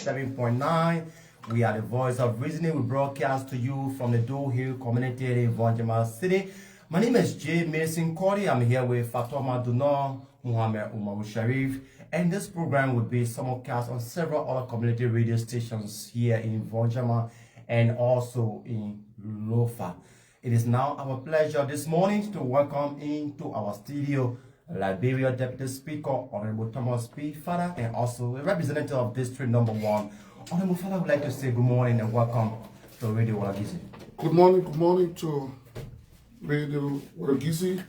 7.9. We are the voice of reasoning. We broadcast to you from the Doe Hill community in Vonjama City. My name is J. Mason Cordy. I'm here with Fatoma Dunor, Muhammad Umaru Sharif, and this program will be simulcast on several other community radio stations here in Vonjama and also in Lofa. It is now our pleasure this morning to welcome into our studio Liberia Deputy Speaker Honorable Thomas P. Fallah and also a representative of District Number 1. Honorable Fallah would like to say good morning and welcome to Radio Walagizi. Good morning to Radio Walagizi,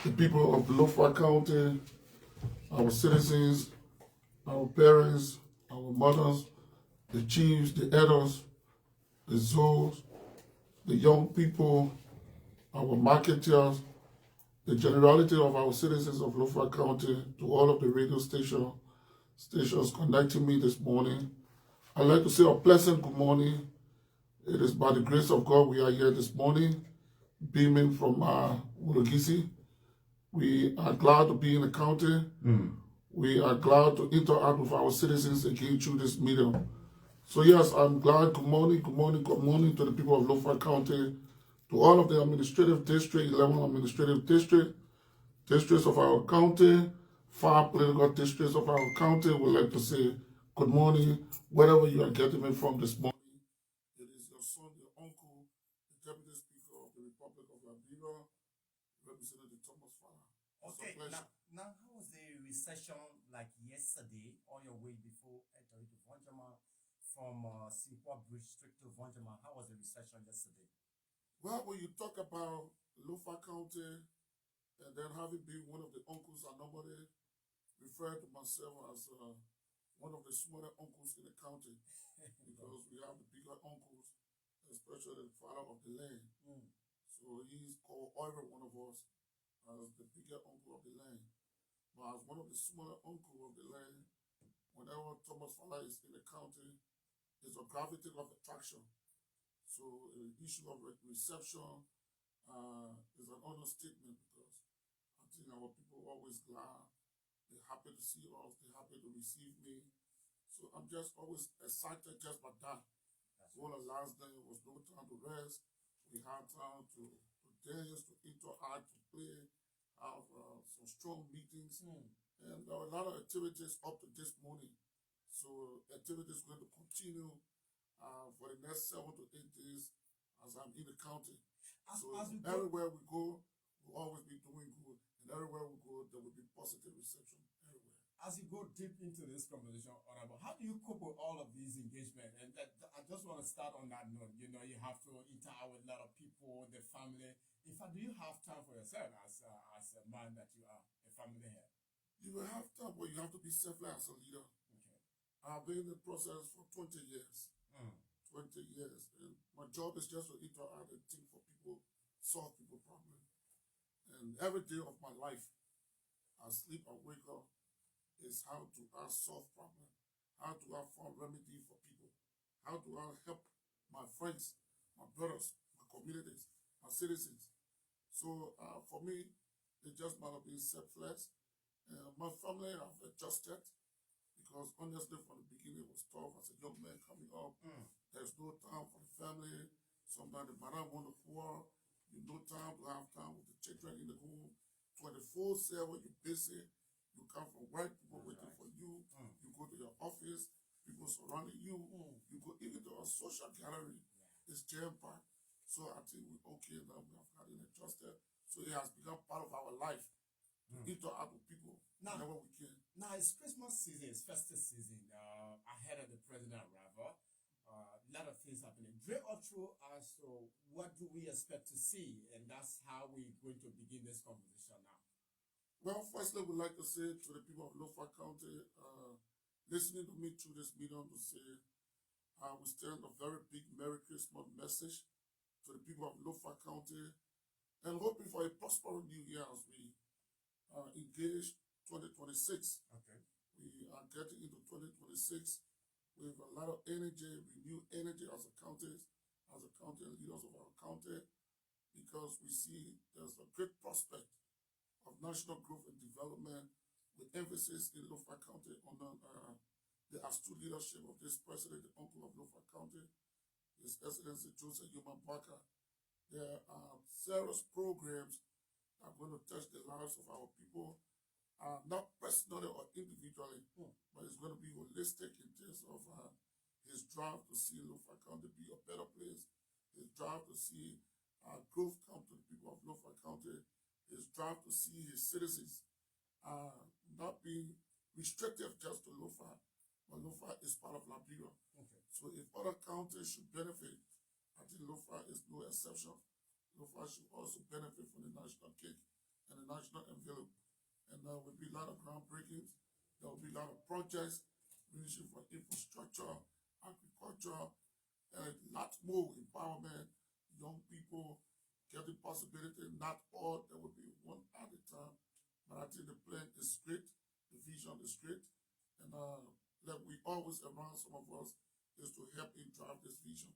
the people of Lofa County, our citizens, our parents, our mothers, the chiefs, the elders, the zoos, the young people, our marketers, the generality of our citizens of Lofa County, to all of the radio stations connecting me this morning. I'd like to say a pleasant good morning. It is by the grace of God we are here this morning, beaming from Walagizi. We are glad to be in the county. We are glad to interact with our citizens again through this medium. So yes, I'm glad. Good morning to the people of Lofa County, to all of the administrative district, 11 administrative districts of our county, 5 political districts of our county. We'd like to say good morning, wherever you are getting me from this morning. It is your son, your uncle, the Deputy Speaker of the Republic of Liberia, Representative Thomas Fallah. Okay, now how was the recession like yesterday on your way before entering to Vonjama from Sequoia Bridge Street to Vonjama? How was the recession yesterday? Well, when you talk about Lofa County, and then having been one of the uncles, I normally refer to myself as one of the smaller uncles in the county because we have the bigger uncles, especially the father of the land. So he's called every one of us as the bigger uncle of the land. But as one of the smaller uncles of the land, whenever Thomas Fallah is in the county, it's a gravity of attraction. So the issue of reception is an understatement because I think our people are always glad. They're happy to see us. They're happy to receive me. So I'm just always excited just by that. All the last day was no time to rest. We had time to dance, to interact, to play, have some strong meetings. And there were a lot of activities up to this morning. So activities going to continue for the next 7 to 8 days as I'm in the county. Everywhere we go, we'll always be doing good. And everywhere we go, there will be positive reception everywhere. As you go deep into this conversation, Honorable, how do you cope with all of these engagement? And I just want to start on that note. You know, you have to interact with a lot of people, the family. In fact, do you have time for yourself as a man that you are, a family head? You will have time, but you have to be selfless as a leader. Okay. I've been in the process for 20 years. 20 years. And my job is just to interact and think for people, solve people problems. And every day of my life, I sleep, I wake up, is how to solve problems, how to find remedy for people, how to help my friends, my brothers, my communities, my citizens. So for me, it's just matter of being selfless. My family have adjusted because honestly from the beginning it was tough as a young man coming up. There's no time for the family. Sometimes the mother want to work. You no time to have time with the children in the home. 24/7 you're busy. You come from work, people waiting for you. You go to your office, people surrounding you. You go even to a social gallery. It's jam-packed. So I think we're okay now. We have gotten adjusted. So it has become part of our life to interact with people whenever we can. Now it's Christmas season, it's festive season. Ahead of the president arrival, a lot of things happening. Drink or through us, so what do we expect to see? And that's how we're going to begin this conversation now. Well, firstly, we'd like to say to the people of Lofa County, listening to me through this medium to say, we send a very big Merry Christmas message to the people of Lofa County and hoping for a prosperous new year as we engage 2026. Okay. We are getting into 2026 with a lot of energy, renewed energy as a county leaders of our county, because we see there's a great prospect of national growth and development with emphasis in Lofa County on the astute leadership of this president, the uncle of Lofa County, His Excellency Joseph Human Parker. There are serious programs that are going to touch the lives of our people, not personally or individually, but it's going to be holistic in terms of his drive to see Lofa County be a better place, his drive to see growth come to the people of Lofa County, his drive to see his citizens not being restrictive just to Lofa, but Lofa is part of Liberia. Okay. So if other counties should benefit, I think Lofa is no exception. Lofa should also benefit from the national cake and the national envelope. And there will be a lot of groundbreakings. There will be a lot of projects, Ministry for Infrastructure, Agriculture, and lots more empowerment, young people, getting possibility. Not all, there will be one at a time. But I think the plan is great, the vision is great. And like we always around some of us is to help him drive this vision.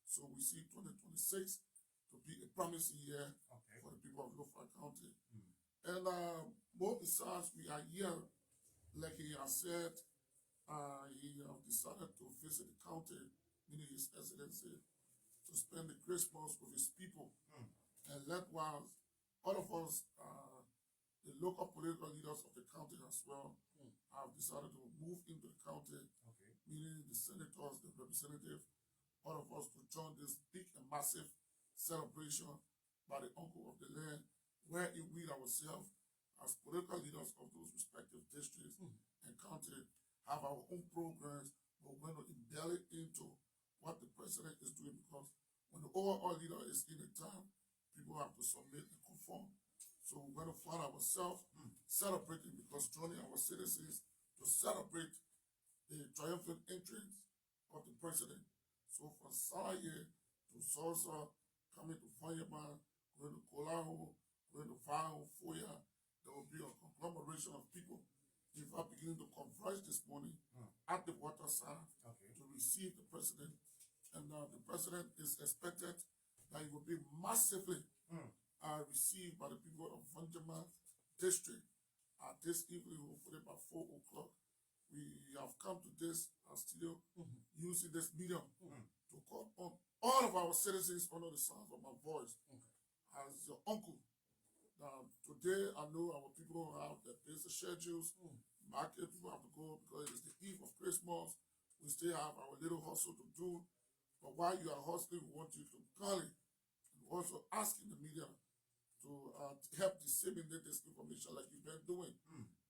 So we see 2026 to be a promising year for the people of Lofa County. And more besides, we are here, like he has said, he decided to visit the county, meaning His Excellency, to spend the Christmas with his people. And likewise, all of us, the local political leaders of the county as well, have decided to move into the county, meaning the senators, the representatives, all of us to join this big and massive celebration by the uncle of the land, where we ourselves, as political leaders of those respective districts and county, have our own programs, but we're going to embed it into what the president is doing, because when the overall leader is in the town, people have to submit and conform. So we're going to find ourselves celebrating, because joining our citizens to celebrate the triumphant entrance of the president. So from Salaye to Sosa, coming to Fayama, going to Kolahu, going to Fao, Foya, there will be a conglomeration of people. In fact, beginning to converge this morning at the water side to receive the president. And the president is expected that he will be massively received by the people of Vanjama district this evening, hopefully by 4 o'clock. We have come to this studio using this medium to call on all of our citizens under the sound of my voice as your uncle. Now, today I know our people have their busy schedules. Market people have to go because it is the eve of Christmas. We still have our little hustle to do. But while you are hustling, we want you to call it and also asking the media to help disseminate this information like you've been doing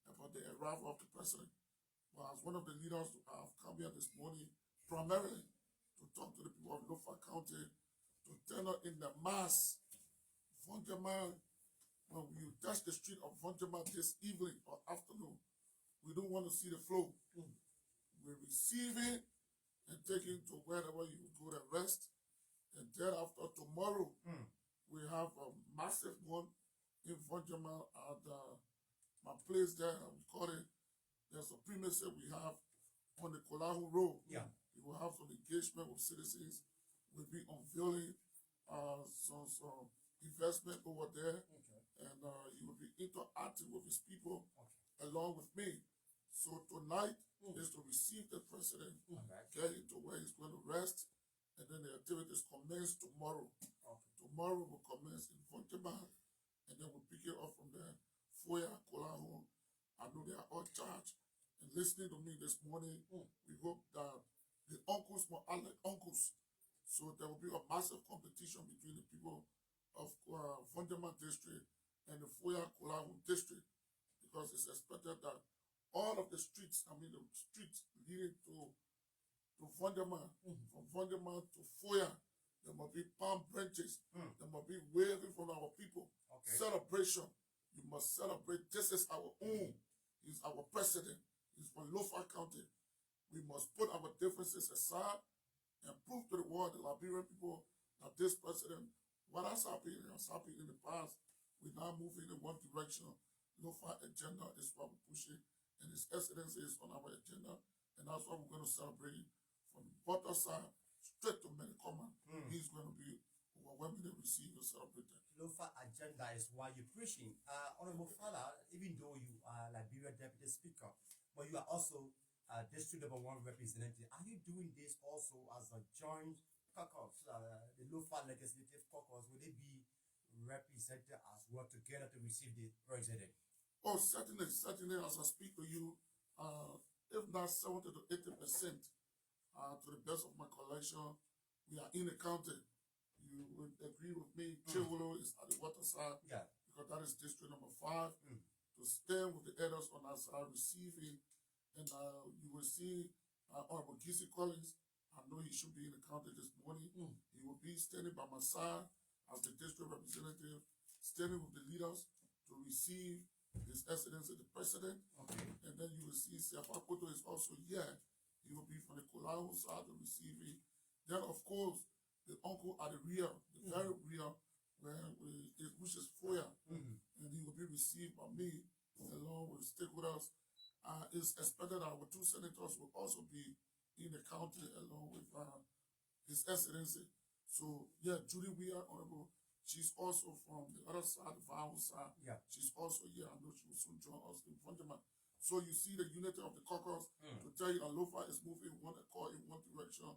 about the arrival of the president. Well, as one of the leaders, I have come here this morning primarily to talk to the people of Lofa County, to turn up in the mass. Vanjama, when you touch the street of Vanjama this evening or afternoon, we don't want to see the flow. We receive it and take it to wherever you go to rest. And thereafter, tomorrow, we have a massive one in Vanjama at my place there. We call it, there's a premises we have on the Kolahu Road. We will have some engagement with citizens. We'll be unveiling some investment over there. And he will be interacting with his people along with me. So tonight is to receive the president, get into where he's going to rest, and then the activities commence tomorrow. Tomorrow will commence in Fonteba, and then we'll pick it up from there. Foya, Kolahu, I know they are all charged. And listening to me this morning, we hope that the uncles will act like uncles. So there will be a massive competition between the people of Fonteba district and the Foya, Kolahu district, because it's expected that all of the streets, the streets leading to Vondema, from Vondema to Foya, there must be palm branches. There must be waving from our people. Celebration. You must celebrate. This is our own. He's our president. He's from Lofa County. We must put our differences aside and prove to the world, the Liberian people, that this president, what has happened in the past, we're now moving in one direction. Lofa agenda is what we're pushing, and His Excellency is on our agenda, and that's what we're going to celebrate from the water side straight to Menikoma. He's going to be overwhelmingly received and celebrated. Lofa agenda is why you're preaching. Honorable Fallah, even though you are Liberia Deputy Speaker, but you are also District Number 1 representative. Are you doing this also as a joint caucus, the Lofa Legislative Caucus? Will it be represented as well together to receive the president? Oh, certainly, certainly. As I speak to you, if not 70 to 80%, to the best of my collection, we are in the county. You would agree with me. Chivolo is at the water side, Yeah. because that is District Number 5. To stand with the elders on our side, receiving, and you will see Honorable Kissy Collins. I know he should be in the county this morning. He will be standing by my side as the district representative, standing with the leaders to receive His Excellency the President. Okay. And then you will see Siafakoto is also here. He will be from the Kolahu side to receive it. Then, of course, the uncle at the rear, the very rear, which is Foya, and he will be received by me along with stakeholders. It's expected that our two senators will also be in the county along with His Excellency. So, yeah, Judy Weir, Honorable, she's also from the other side, the Vahau side. Yeah. She's also here. I know she will soon join us in Fontaine. So you see the unity of the caucus to tell you that Lofa is moving one accord in one direction.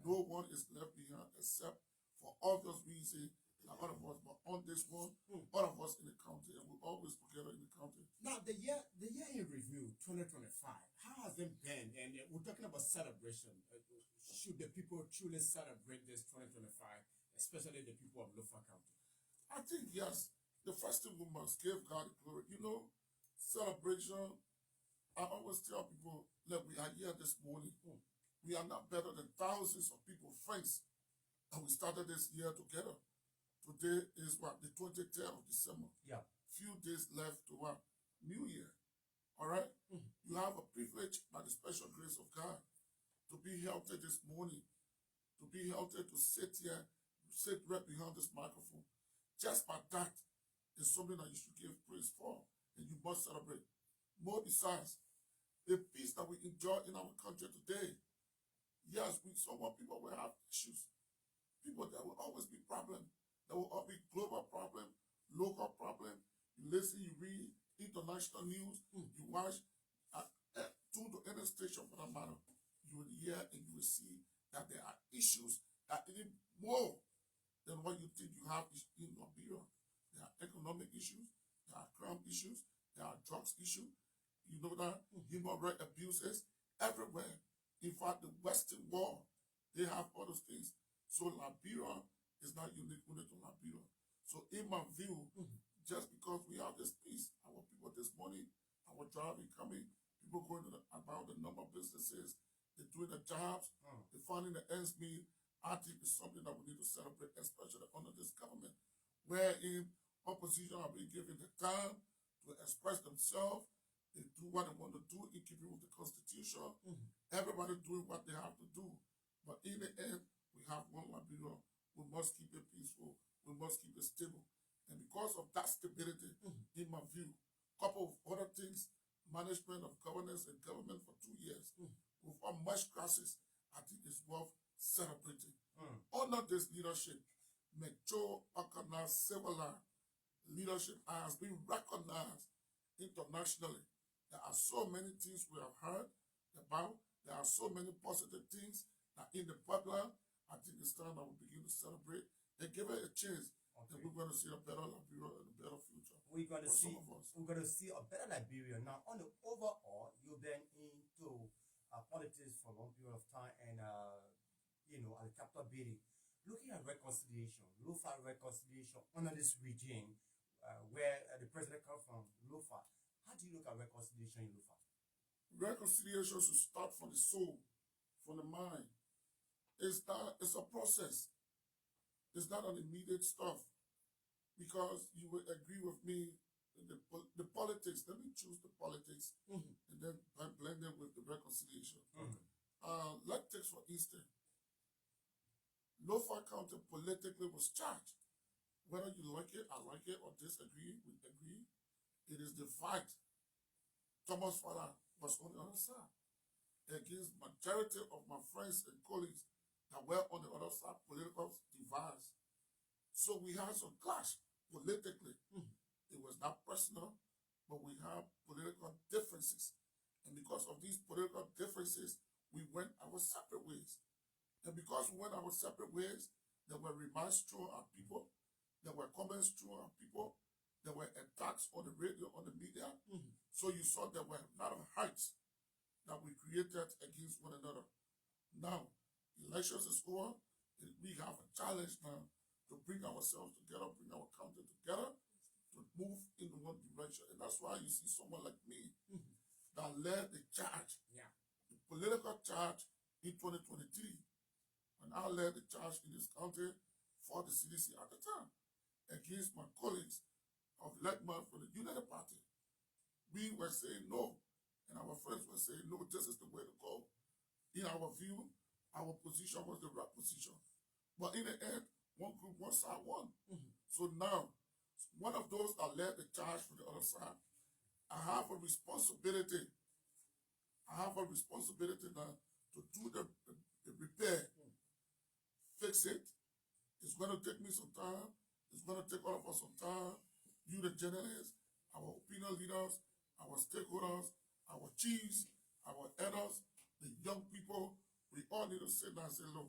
No one is left behind except for obvious reasons. All of us, but on this one, all of us in the county, and we're always together in the county. Now, the year in review, 2025, how has it been? And we're talking about celebration. Should the people truly celebrate this 2025, especially the people of Lofa County? I think, yes, the first thing we must give God the glory. You know, celebration, I always tell people, look, we are here this morning. We are not better than thousands of people, friends, and we started this year together. Today is what? The 23rd of December. Yeah. Few days left to what? New Year. All right? You have a privilege by the special grace of God to be healthy this morning, to be healthy to sit here, sit right behind this microphone. Just by that is something that you should give praise for, and you must celebrate. More besides, the peace that we enjoy in our country today. Yes, some people will have issues. People, there will always be problems. There will all be global problem, local problem. You listen, you read international news, you watch, tune to any station for that matter. You will hear and you will see that there are issues that even more than what you think you have in Liberia. There are economic issues, there are crime issues, there are drugs issues. You know that human rights abuses everywhere. In fact, the Western world, they have all those things. So Liberia is not unique only to Liberia. So in my view, just because we have this peace, our people this morning, our driving coming, people going about the number of businesses, they're doing their jobs, they're finding the ends meet. I think it's something that we need to celebrate, especially under this government, wherein opposition are being given the time to express themselves. They do what they want to do in keeping with the Constitution. Everybody doing what they have to do. But in the end, we have one Liberia. We must keep it peaceful. We must keep it stable. And because of that stability, in my view, couple of other things, management of governance and government for 2 years, without much crisis, I think it's worth celebrating. Under this leadership, mature, organized, civilized leadership has been recognized internationally. There are so many things we have heard about. There are so many positive things that in the pipeline. I think it's time that we begin to celebrate and give it a chance. And we're going to see a better Liberia and a better future. We're going to see a better Liberia. Now, on the overall, you've been into politics for a long period of time, and you know, at the capital building, looking at reconciliation, Lofa reconciliation under this regime, where the president comes from, Lofa. How do you look at reconciliation in Lofa? Reconciliation should start from the soul, from the mind. It's a process. It's not an immediate stuff. Because you will agree with me, the politics, let me choose the politics and then blend them with the reconciliation. Let's take for instance, Lofa County politically was charged. Whether you like it, I like it, or disagree, we agree. It is the fight. Thomas Fallah was on the other side against majority of my friends and colleagues that were on the other side, political divides. So we had some clash politically. It was not personal, but we have political differences. And because of these political differences, we went our separate ways. And because we went our separate ways, there were remarks through our people, there were comments through our people, there were attacks on the radio, on the media. So you saw there were a lot of heights that we created against one another. Now, elections is over. We have a challenge now to bring ourselves together, bring our country together, to move in one direction. And that's why you see someone like me that led the charge, the political charge in 2023. And I led the charge in this country for the CDC at the time against my colleagues of Letman for the United Party. We were saying no, and our friends were saying no, this is the way to go. In our view, our position was the right position. But in the end, one group, one side won. So now, one of those that led the charge for the other side, I have a responsibility. I have a responsibility now to do the repair, fix it. It's going to take me some time. It's going to take all of us some time. You, the journalists, our opinion leaders, our stakeholders, our chiefs, our elders, the young people, we all need to sit down and say, look,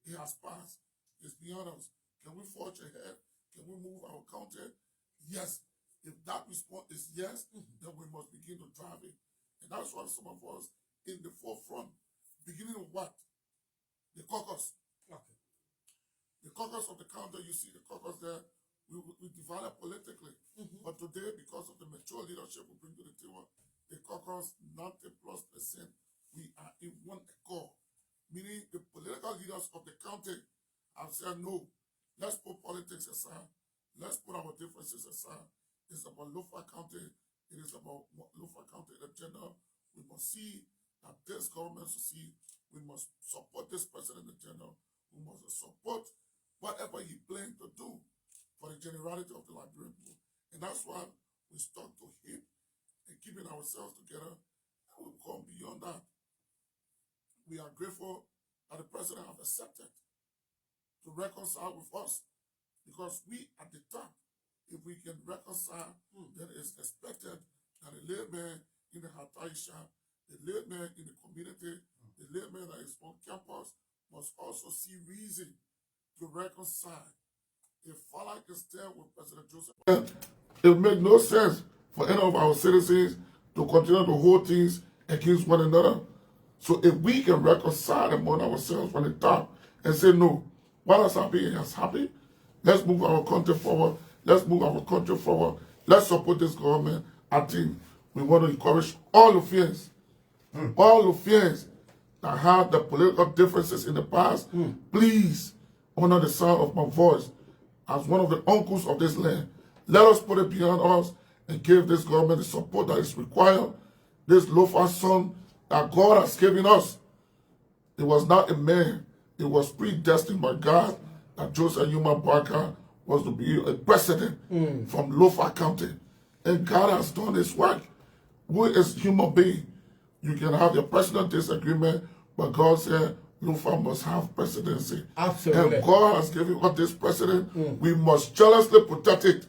it has passed. It's beyond us. Can we forge ahead? Can we move our country? Yes. If that response is yes, then we must begin to drive it. And that's why some of us in the forefront, beginning with what? The caucus. Okay. The caucus of the counter, you see the caucus there, we develop politically. But today, because of the mature leadership we bring to the table, the caucus, 90+%, we are in one accord. Meaning the political leaders of the county have said, no, let's put politics aside. Let's put our differences aside. It's about Lofa County. It is about Lofa County agenda. We must see that this government succeed. We must support this president agenda. We must support whatever he plans to do for the generality of the Liberian people. And that's why we stuck to him and keeping ourselves together. And we'll come beyond that. We are grateful that the president has accepted to reconcile with us, because we at the top, if we can reconcile, then it's expected that the layman in the Hataisha, the layman in the community, the layman that is on campus must also see reason to reconcile. If Fallah can stand with President Joseph, it makes no sense for any of our citizens to continue to hold things against one another. So if we can reconcile among ourselves from the top and say, no, what has happened has happened. Let's move our country forward. Let's move our country forward. Let's support this government. I think we want to encourage all the fears that had the political differences in the past. Please, honor the sound of my voice as one of the uncles of this land. Let us put it beyond us and give this government the support that is required. This Lofa son that God has given us. It was not a man. It was predestined by God that Joseph Yuma Barker was to be a president from Lofa County. And God has done his work. We as human beings, you can have your personal disagreement, but God said Lofa must have presidency. Absolutely. And God has given us this president. We must jealously protect it.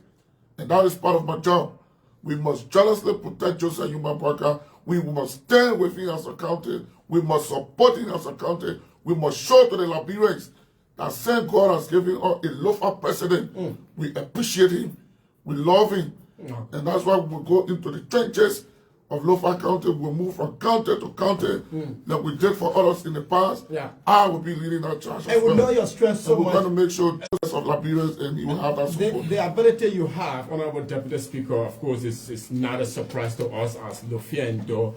And that is part of my job. We must jealously protect Joseph Yuma Barker. We must stand with him as a county. We must support him as a county. We must show to the Liberians that since God has given us a Lofa president, we appreciate him. We love him. And that's why we go into the trenches of Lofa County. We move from county to county that we did for others in the past. I will be leading that charge. And we know your strength so much. We're going to make sure of Liberians and you will have that support. The ability you have, Honorable Deputy Speaker, of course, is not a surprise to us as Lofiendo.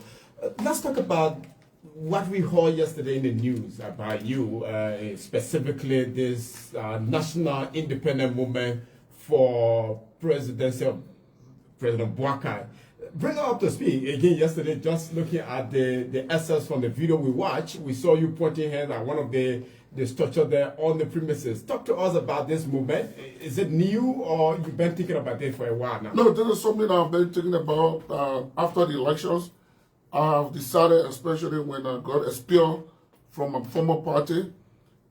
Let's talk about what we heard yesterday in the news about you, specifically this national independent movement for President Boakai. Bring her up to speed. Again, yesterday, just looking at the excerpts from the video we watched, we saw you pointing hands at one of the structure there on the premises. Talk to us about this movement. Is it new or you've been thinking about it for a while now? No, this is something I've been thinking about after the elections. I've decided, especially when I got expelled from a former party,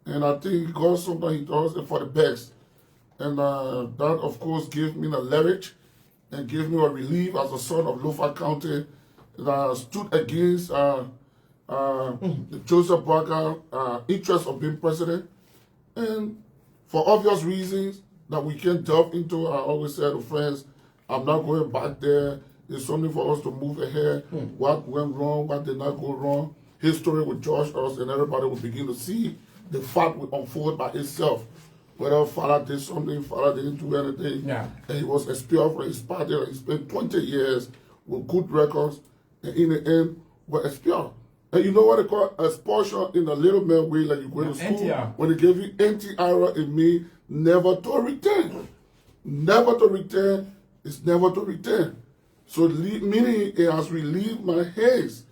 and I think God sometimes he does it for the best. And that, of course, gave me the leverage and gave me a relief as a son of Lofa County that stood against the Joseph Parker interest of being president. And for obvious reasons that we can't delve into, I always say to friends, I'm not going back there. It's something for us to move ahead. What went wrong, what did not go wrong. History will judge us, and everybody will begin to see the fact will unfold by itself. Whether Fallah did something, Fallah didn't do anything. Yeah. And he was expelled from his party. He spent 20 years with good records, and in the end, were expelled. And you know what they call expulsion in a little man way, like you go to school? NTR. When they give you NTR, it means never to return. Never to return is never to return. So meaning it has relieved my hands.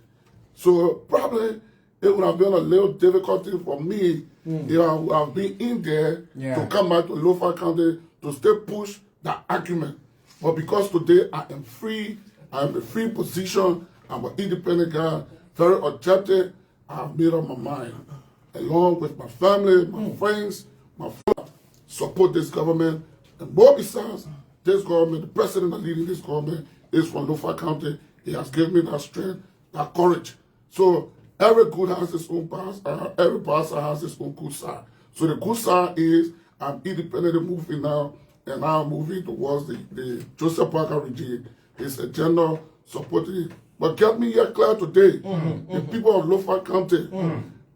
So probably it would have been a little difficulty for me if I would have been in there to come back to Lofa County to still push that argument. But because today I am free, I am in a free position, I'm an independent guy, very objective, I have made up my mind. Along with my family, my friends, my friends, support this government. And more besides, this government, the president that leading this government is from Lofa County. He has given me that strength, that courage. So every good has its own past, every past has its own good side. So the good side is I'm independently moving now, and now I'm moving towards the Joseph Parker regime. His agenda supporting. But get me here clear today, the people of Lofa County,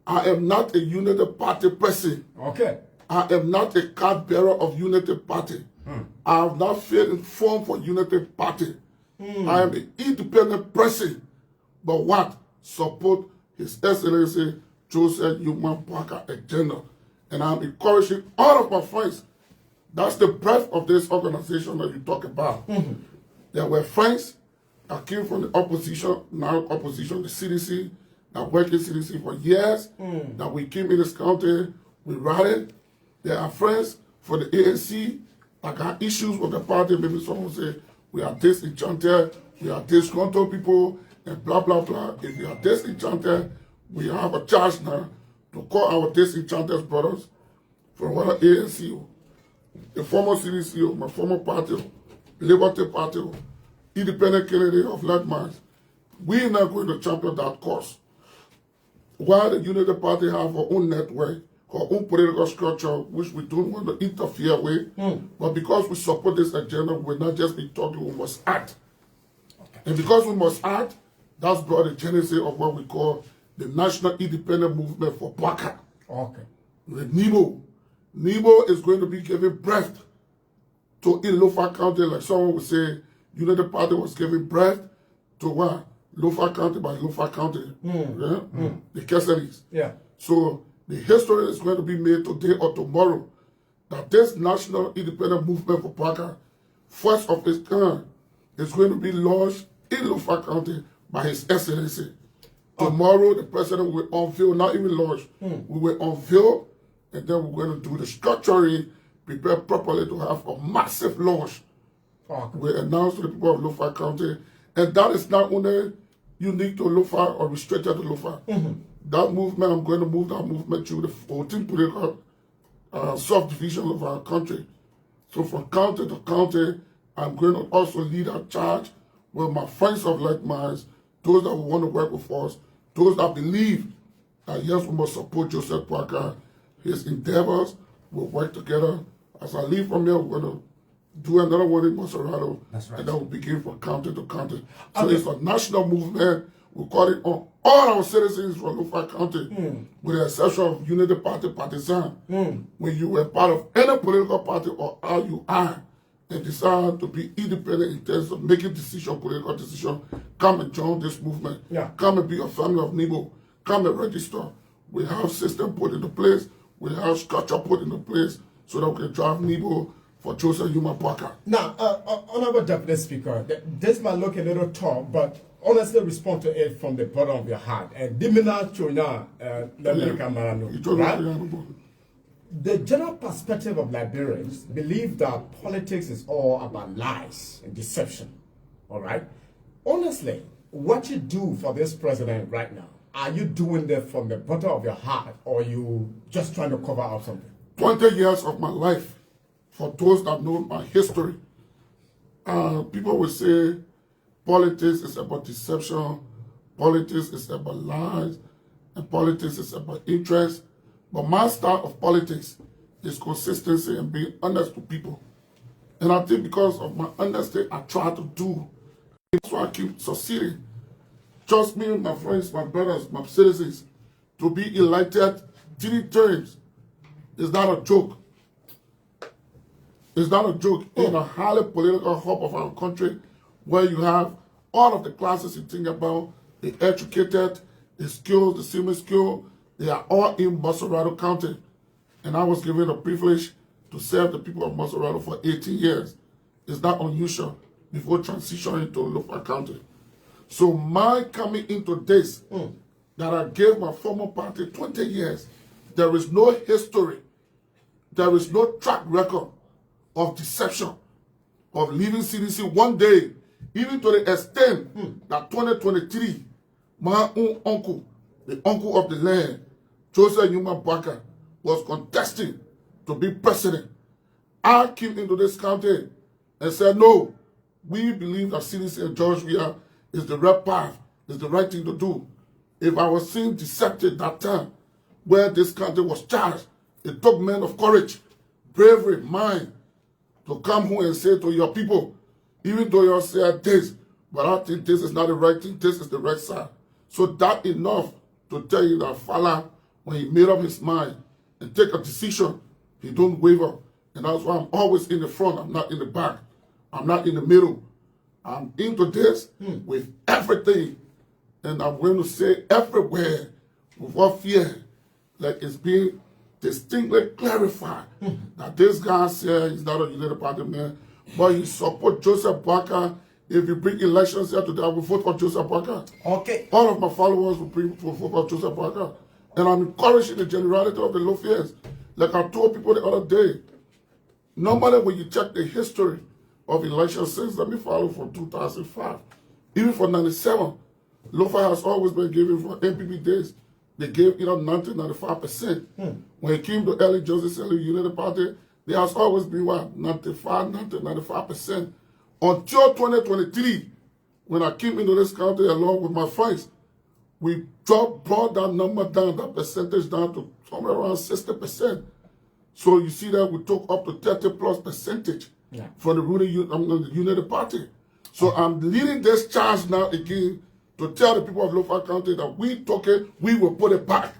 I am not a United Party person. Okay. I am not a card bearer of United Party. I have not filled in form for United Party. I am an independent person. But what? Support His Excellency Joseph Human Parker agenda. And I'm encouraging all of my friends. That's the breadth of this organization that you talk about. There were friends that came from the opposition, now opposition, the CDC, that worked in CDC for years, that we came in this county, we rallied. There are friends for the ANC that got issues with the party. Maybe someone say, we are disenchanted, we are disgruntled people, and blah, blah, blah. If we are disenchanted, we have a charge now to call our disenchanted brothers from whether ANC, the former CDC, my former party, Liberty Party, independent candidate of landmarks. We are not going to champion that cause. While the United Party have our own network, our own political structure, which we don't want to interfere with, but because we support this agenda, we will not just be talking, we must act. Okay. And because we must act, that's brought the genesis of what we call the National Independent Movement for Parker. Okay. The NIMO. NIMO is going to be giving breath to in Lofa County, like someone would say, United Party was giving breath to what? Lofa County by Lofa County. The Kesseris. Yeah. So the history is going to be made today or tomorrow that this National Independent Movement for Parker, first of its kind, is going to be launched in Lofa County by His Excellency. Tomorrow, the president will unveil, not even launch, we will unveil, and then we're going to do the structuring, prepare properly to have a massive launch. We announce to the people of Lofa County, and that is not only unique to Lofa or restricted to Lofa. That movement, I'm going to move that movement through the 14 political subdivisions of our country. So from county to county, I'm going to also lead a charge with my friends of like minds, those that want to work with us, those that believe that yes, we must support Joseph Parker, his endeavors, we'll work together. As I leave from here, we're going to do another one in Monserrato. That's right. And then we'll begin from county to county. So it's a national movement. We call it on all our citizens from Lofa County, with the exception of United Party partisan. When you were part of any political party or how you are, and decide to be independent in terms of making decisions, political decisions, come and join this movement. Come and be a family of Nebo. Come and register. We have system put into place. We have structure put into place so that we can drive Nebo for Joseph Human Parker. Now, Honorable Deputy Speaker, this might look a little tall, but honestly respond to it from the bottom of your heart. Dimina Chonya, the general perspective of Liberians believe that politics is all about lies and deception. All right? Honestly, what you do for this president right now, are you doing that from the bottom of your heart, or are you just trying to cover up something? 20 years of my life, for those that know my history, people will say Politics is about deception. Politics is about lies. And politics is about interest. But my style of politics is consistency and being honest to people. And I think because of my honesty, I try to do. That's why I keep succeeding. Trust me, my friends, my brothers, my citizens, to be elected 3 terms is not a joke. It's not a joke. In a highly political hub of our country, where you have all of the classes you think about, the educated, the skilled, the semi-skilled, they are all in Masorado County. And I was given the privilege to serve the people of Masorado for 18 years. It's not unusual before transitioning to local county. So my coming into this, that I gave my former party 20 years, there is no history, there is no track record of deception, of leaving CDC one day, even to the extent that 2023, my own uncle, the uncle of the land, Joseph Newman Baka, was contesting to be president. I came into this county and said, no, we believe that CDC and Georgia is the right path, is the right thing to do. If I was seen deceptive that time, where this country was charged, it took men of courage, bravery, mind, to come home and say to your people, even though you say this, but I think this is not the right thing, this is the right side. So that enough to tell you that Fallah, when he made up his mind and take a decision, he don't waver. And that's why I'm always in the front, I'm not in the back. I'm not in the middle. I'm into this with everything. And I'm going to say everywhere, without fear, like it's being distinctly clarified that this guy said he's not a United Party man, but he support Joseph Baka. If you bring elections here today, I will vote for Joseph Baka. Okay. All of my followers will vote for Joseph Baka. And I'm encouraging the generality of the Lofians. Like I told people the other day, normally when you check the history of elections since, let me follow from 2005, even for 97, Lofa has always been given for NPP days. They gave either 90-95%. When it came to early Joseph Selly United Party, there has always been what? 95%. Until 2023, when I came into this country along with my friends, we brought that number down, that percentage down to somewhere around 60%. So you see that we took up to 30+% for the ruling United Party. So I'm leading this charge now again to tell the people of Lofa County that we took it, we will put it back.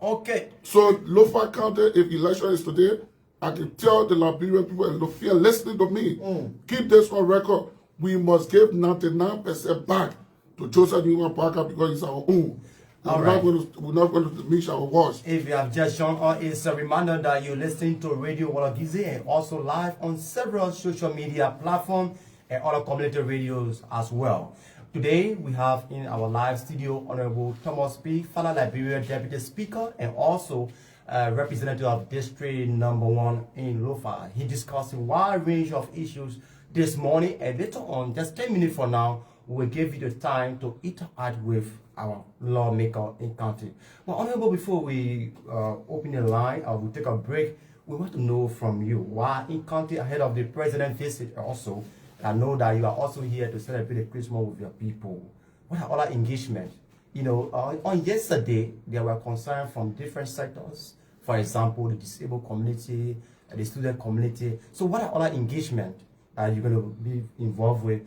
Okay. So Lofa County, if election is today, I can tell the Liberian people in Lofia listening to me, keep this on record. We must give 99% back to Joseph Newman Parker because it's our own. We're not going to diminish our words. If you have just joined us, it's a reminder that you're listening to Radio Walagize and also live on several social media platforms and other community radios as well. Today, we have in our live studio Honorable Thomas P. Fallah, Liberia Deputy Speaker, and also representative of District Number 1 in Lofa. He discussed a wide range of issues this morning, and later on, just 10 minutes from now, we will give you the time to interact with our lawmaker in county. But Honorable, before we open the line, we'll take a break. We want to know from you why in county ahead of the president visit also. I know that you are also here to celebrate the Christmas with your people. What are other engagements? You know, on yesterday, there were concerns from different sectors. For example, the disabled community, the student community. So what are other engagements you're going to be involved with,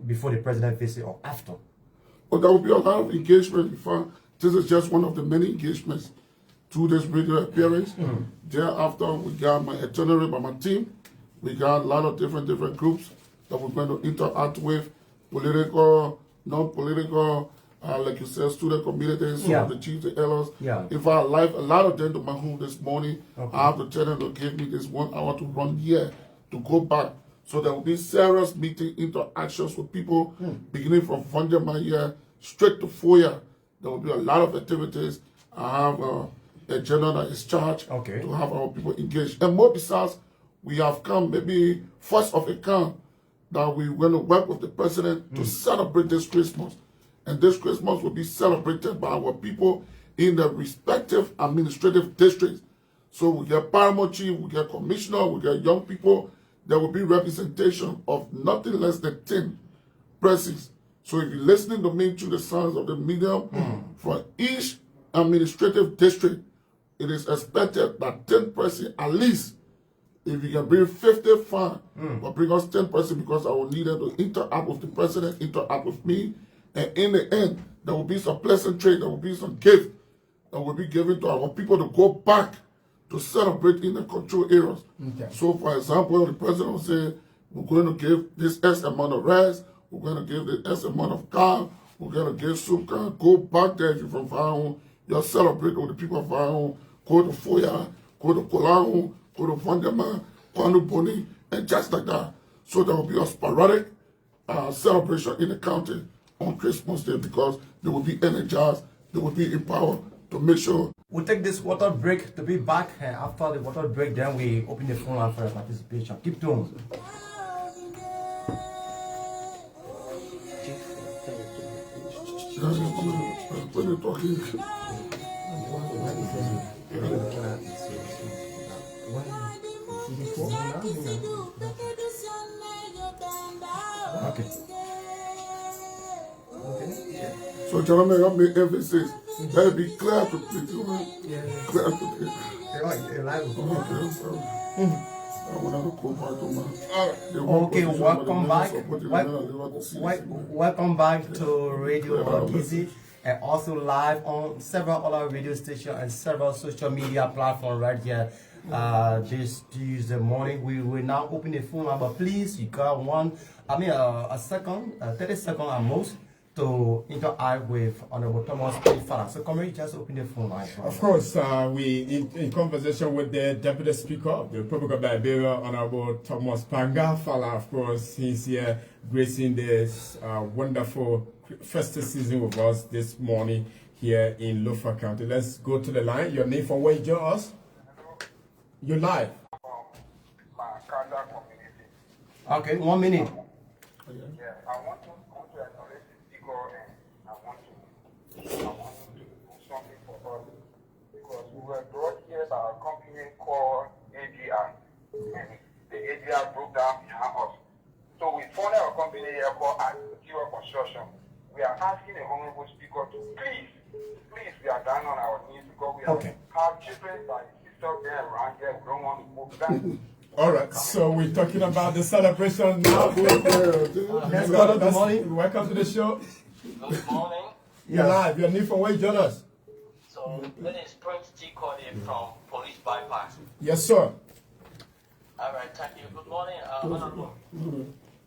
before the president visit or after? Well, there will be a lot of engagement before. This is just one of the many engagements through this radio appearance. Thereafter, we got my itinerary by my team. We got a lot of different groups that we're going to interact with, political, non-political, like you said, student communities, some of the chiefs, the elders. If I live a lot of them to my home this morning, I have to tell them to give me this 1 hour to run here, to go back. So there will be serious meeting interactions with people, beginning from Vanjama here, straight to Foya. There will be a lot of activities. I have a general that is charged to have our people engaged. And more besides, we have come maybe first of a kind that we're going to work with the president to celebrate this Christmas. And this Christmas will be celebrated by our people in the respective administrative districts. So we get paramount chief, we get commissioner, we get young people. There will be representation of nothing less than 10 persons. So if you're listening to me through the sounds of the medium, for each administrative district, it is expected that 10 persons at least. If you can bring 50, fine. But bring us 10 persons because I will need them to interact with the president, interact with me. And in the end, there will be some pleasantry, there will be some gift that will be given to our people to go back to celebrate in the control areas. Okay. So, for example, the president will say, we're going to give this X amount of rice, we're going to give this X amount of cow, we're going to give soup. Go back there if you're from Faron, you're celebrating with the people of Faron. Go to Foya, go to Kolahu, go to Vandema, Kwanu Boni, and just like that. So there will be a sporadic celebration in the county on Christmas Day because they will be energized, they will be empowered to make sure. We'll take this water break to be back, and after the water break, then we open the phone line for your participation. Keep tuned. When you're talking, Okay. so gentlemen, I make emphasis. Better be clear to people. Clear to people. Okay, welcome back. Welcome back to Radio Easy, and also live on several other radio stations and several social media platforms right here. This Tuesday morning, we will now open the phone line, but please, you got a second, 30 seconds at most to interact with Honorable Thomas Fallah. So, come here, just open the phone line. Of course, we in conversation with the Deputy Speaker of the Republic of Liberia, Honorable Thomas Panga Fallah. Of course, he's here gracing this wonderful festive season with us this morning here in Lofa County. Let's go to the line. Your name from where you join us? You're live. Okay, 1 minute. Yeah, I want to acknowledge the speaker and I want to do something for us because we were brought here by a company called AGR and the AGR broke down behind us. So we founded a company here called Zero Construction. We are asking the Honorable Speaker to please, we are down on our knees because we have children by sister there around here. We don't want to move back. All right, so we're talking about the celebration now. Let's go to the morning. Welcome to the show. Good morning. You're live. Your name from where you join us? So, this is Prince T. Cody from Police Bypass. Yes, sir. All right, thank you. Good morning, Honorable.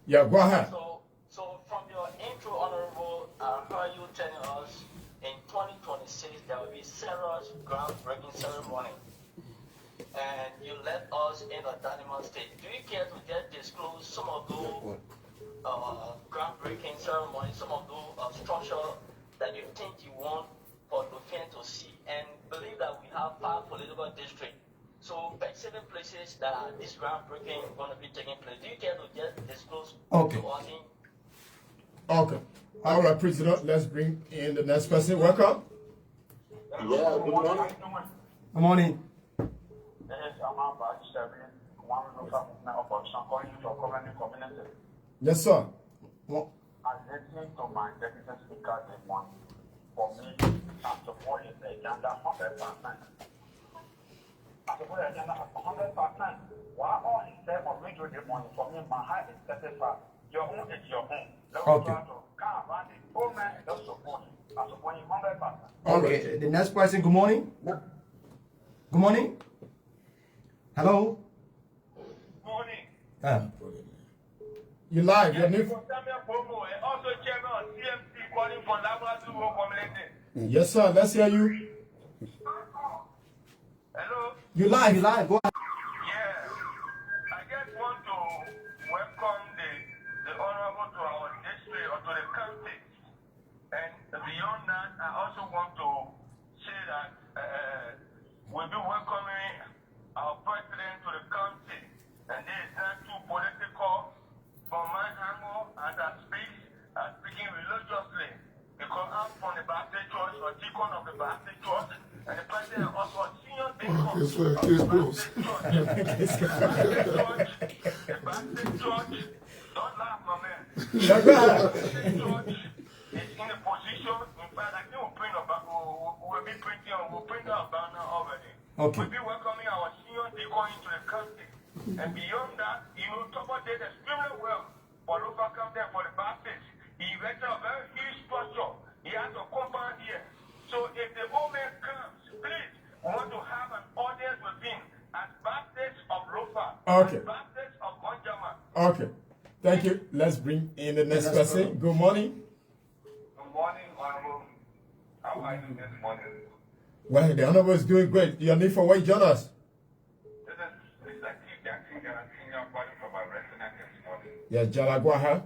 Yeah, go ahead. So from your intro, Honorable, I heard you telling us in 2026 there will be serious groundbreaking ceremony. And you let us in a dynamic state. Do you care to just disclose some of those groundbreaking ceremonies, some of those structures that you think you want for Lucan to see? And believe that we have 5 political districts. So, specific places that this groundbreaking is going to be taking place. Do you care to just disclose to us? Okay. All right, President, let's bring in the next person. Welcome. Yeah, good morning. Good morning. Yes, sir. I'm listening to my deputy speaker this morning. For me, I'm supporting the agenda 100%. I support the agenda 100%. Why all he said on radio this morning, for me, my heart is satisfied. Your own is your own. Let's try to come around it. Oh man, just support him. I support him 100%. Okay, the next person, good morning. Good morning. Hello. Morning. You live. Your name. Also chairman of CMC calling for Labrasu community. Yes, sir. Let's hear you. Hello. You live. Go ahead. Yeah. I just want to welcome the honorable to our district or to the county. And beyond that, I also want to say that we'll be welcoming our president to the county. And this is not too political. From my angle, as I speaking religiously, because I'm from the Baptist Church, or deacon of the Baptist Church, and the president also a senior deacon of the Baptist Church. The Baptist Church don't laugh, my man. Yeah, go ahead. Church is in a position, in fact, I think we'll be printing, we'll print our banner already. Okay. We'll be welcoming our senior deacon into the country. And beyond that, Tobo did extremely well for local country for the Baptists. He erected a very huge structure. He has a compound here. So if the old man comes, please, we want to have an audience with him as Baptists of Lofa, Okay. as Baptists of Bonjama. Okay. Thank you. Let's bring in the next person. Good morning. Good morning, Honorable. How are you this morning? Well, the Honorable is doing great. Your name for where you join us? This is Mr. Senior body from my resident this morning. Yeah, Jala, go ahead.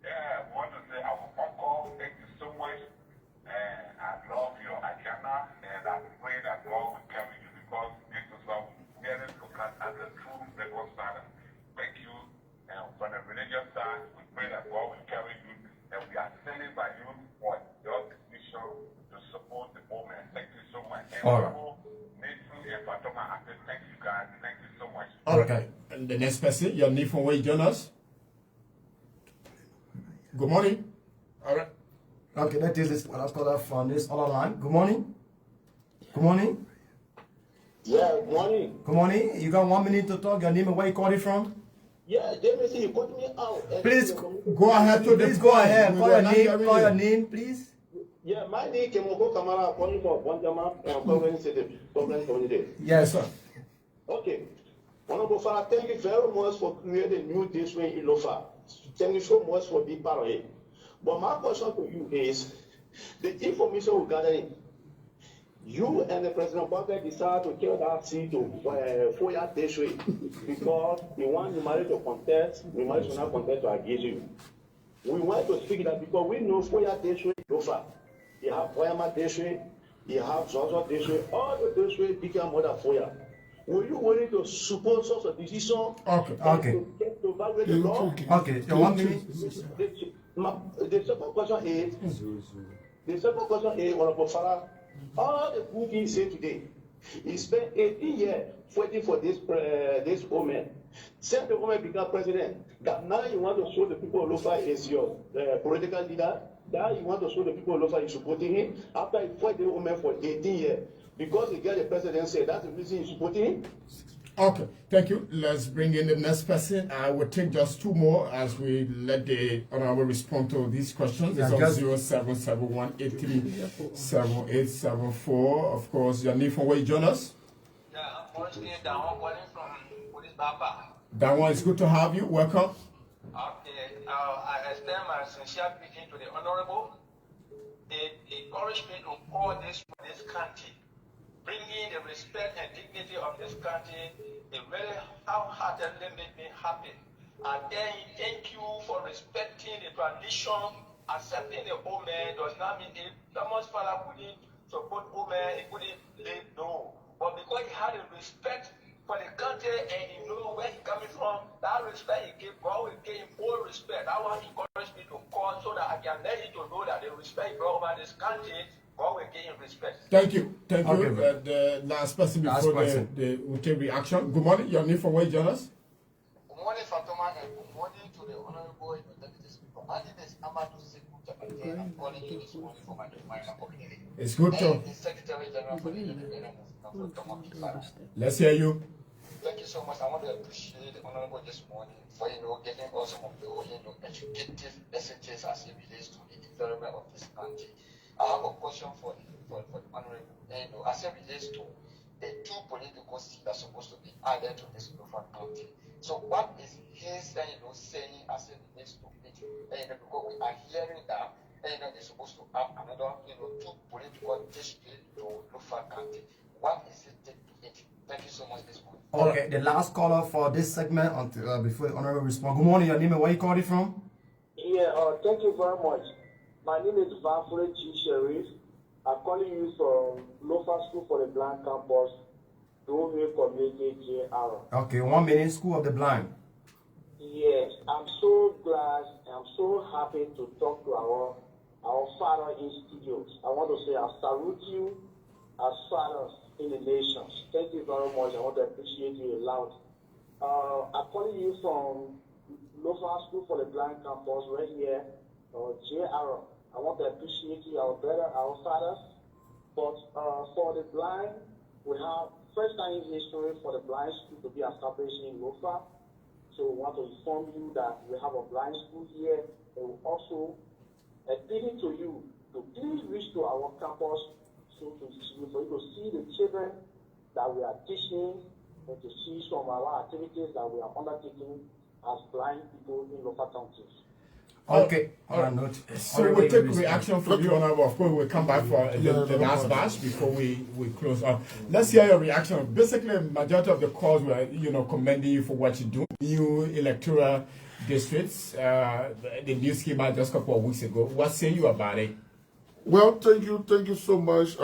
Yeah, I want to say our uncle, thank you so much. And I love your agenda, and I pray that God will carry you because this is what we really look at as a true reconciler. Thank you. And from the religious side, we pray that God will carry you, and we are standing by you for your decision to support the movement. Thank you so much. And All right. Nathan and Fatoma, I say thank you guys. Thank you so much. All right. And the next person, your name for where you join us? Good morning. All right. Okay, that is this last caller from this other line. Good morning. Good morning. Yeah, good morning. Good morning. You got 1 minute to talk. Your name and where you calling from? Yeah, they may say you cut me out. Please Go ahead to the Please go ahead. We Call were your not name. hearing Call you. your name, please. Yeah, my name is Kemoko Kamara, calling for Bonjama and covering city, covering community. Yes, sir. Okay. Honorable Father, thank you very much for creating a new district in Lofa. Thank you so much for being part of it. But my question to you is, the information we gathered, you and the President Biden decided to kill that seat to Foya district because you want the marriage to contest, the marriage to not contest to against you. We want to speak that because we know Foya district, Lofa. You have Oyama district, you have Zozo district, all the districts become more than Foya. Were you willing to support such a decision? Okay. Okay. To violate the law? Okay, your 1 minute. The second question is, Honorable Farah, all the good he said today, he spent 18 years fighting for this woman. Since the woman became president, that now you want to show the people of Lofa is your political leader, now you want to show the people of Lofa is supporting him, after he fought the woman for 18 years. Because he got the presidency, that's the reason he's supporting him. Okay, thank you. Let's bring in the next person. I will take just 2 more as we let the honorable respond to these questions. It's on 0771837874. Of course, your name from where you join us? Yeah, I'm calling from Police Baba. That one is good to have you. Welcome. Okay, I extend my sincere greeting to the Honorable. It encouraged me to call this country, bringing the respect and dignity of this country. It really wholeheartedly made me happy. And then thank you for respecting the tradition. Accepting the old man does not mean it. Someone's father couldn't support old man, he couldn't live, no. But because he had a respect for the country and he knew where he's coming from, that respect he gave, God will give him full respect. That one encouraged me to call so that I can let him to know that the respect he brought over this country, God will give him respect. Thank you. Thank you. Okay, the last person Last before person. we take reaction. Good morning. Your name from where you join us? Good morning, Fatoma, and good morning to the Honorable Deputy Speaker. My name is Amadou Sekou Chapate. I'm calling you this morning for my minor community. It's good to. And the Secretary General for the Independent Movement for Thomas Kifara. Let's hear you. Thank you so much. I want to appreciate the Honorable this morning for giving us some of the educative messages as it relates to the development of this country. I have a question for the Honorable. As it relates to the 2 political seats that are supposed to be added to this Lofa county. So what is his saying as it relates to it? Because we are hearing that they're supposed to add another 2 political districts to Lofa county. What is it to it? Thank you so much this morning. Okay, the last caller for this segment until before the honorable respond. Good morning, your name and where you calling from? Yeah, thank you very much. My name is Vafure G. Sharif. I'm calling you from Lofa School for the Blind Campus, Dover Community JR. Okay, 1 minute, School of the Blind. Yes, I'm so glad, I'm so happy to talk to our father in studios. I want to say I salute you as fathers in the nations. Thank you very much. I want to appreciate you a lot. I'm calling you from Lofa School for the Blind campus right here, JR. I want to appreciate you, our brother, our fathers. But for the blind, we have first time in history for the blind school to be established in Lofa. So we want to inform you that we have a blind school here, and we also appealing to you to please reach to our campus so for you to see the children that we are teaching and to see some of our activities that we are undertaking as blind people in Lofa County. Okay. So we'll take reaction from you, Honorable. Of course, we'll come back for the last batch before we close up. Let's hear your reaction. Basically, majority of the calls were, commending you for what you do. New electoral districts, the new schema just a couple of weeks ago. What say you about it? Well, thank you so much.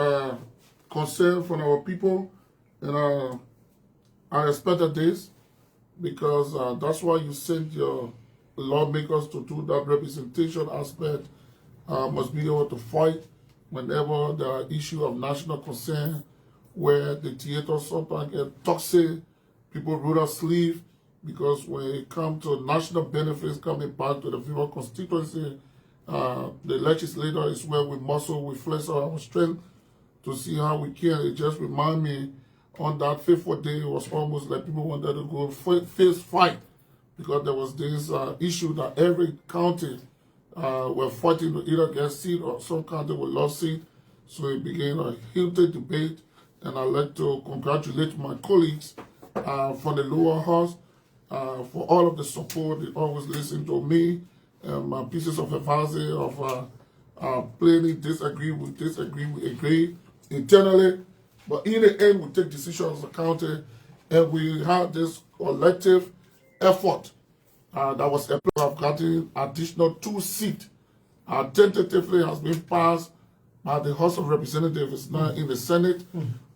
Concern from our people, and I expected this because that's why you sent your lawmakers to do that representation aspect. Must be able to fight whenever there are issues of national concern where the theater sometimes get toxic, people roll out sleeve, because when it comes to national benefits coming back to the federal constituency, the legislator is where we muscle, we flex our strength to see how we can. It just remind me on that fateful day, it was almost like people wanted to go face fight, because there was this issue that every county were fighting to either get seat or some county will lose seat. So it became a heated debate, and I'd like to congratulate my colleagues from the lower house for all of the support. They always listen to me and my pieces of advice of plainly disagree, we agree internally. But in the end, we take decisions as a county, and we have this collective effort that was of getting additional 2 seats. Tentatively has been passed by the House of Representatives. It's now in the Senate.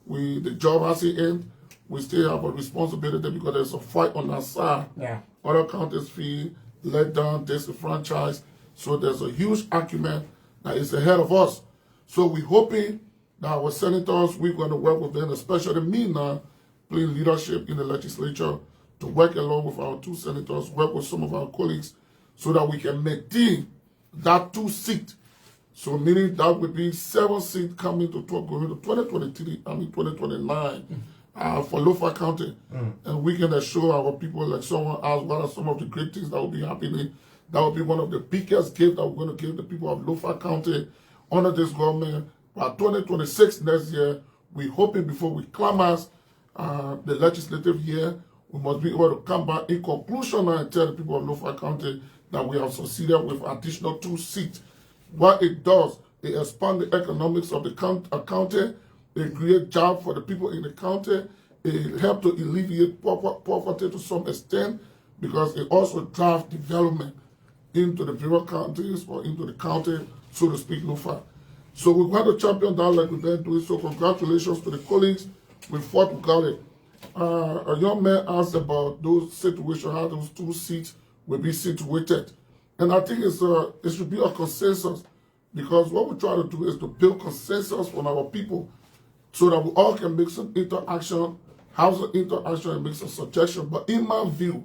The job has to end. We still have a responsibility because there's a fight on that side. Yeah. Other counties feel let down, disenfranchised. So there's a huge argument that is ahead of us. So we're hoping that our senators, we're going to work with them, especially me now, playing leadership in the legislature, to work along with our 2 senators, work with some of our colleagues, so that we can maintain that 2 seats. So meaning that would be 7 seats coming to going to 2029 for Lofa County. And we can assure our people, like someone asked, what are some of the great things that will be happening. That will be one of the biggest gifts that we're going to give the people of Lofa County under this government. By 2026 next year, we're hoping before we climax the legislative year, we must be able to come back in conclusion and tell the people of Lofa County that we have succeeded with additional 2 seats. What it does, it expands the economics of the county, it creates jobs for the people in the county, it helps to alleviate poverty to some extent, because it also drives development into the rural counties or into the county, so to speak, Lofa. So we're going to champion that like we've been doing. So congratulations to the colleagues. We fought, we got it. A young man asked about those situations, how those 2 seats will be situated. And I think it should be a consensus, because what we try to do is to build consensus from our people so that we all can make some interaction, have some interaction and make some suggestion. But in my view,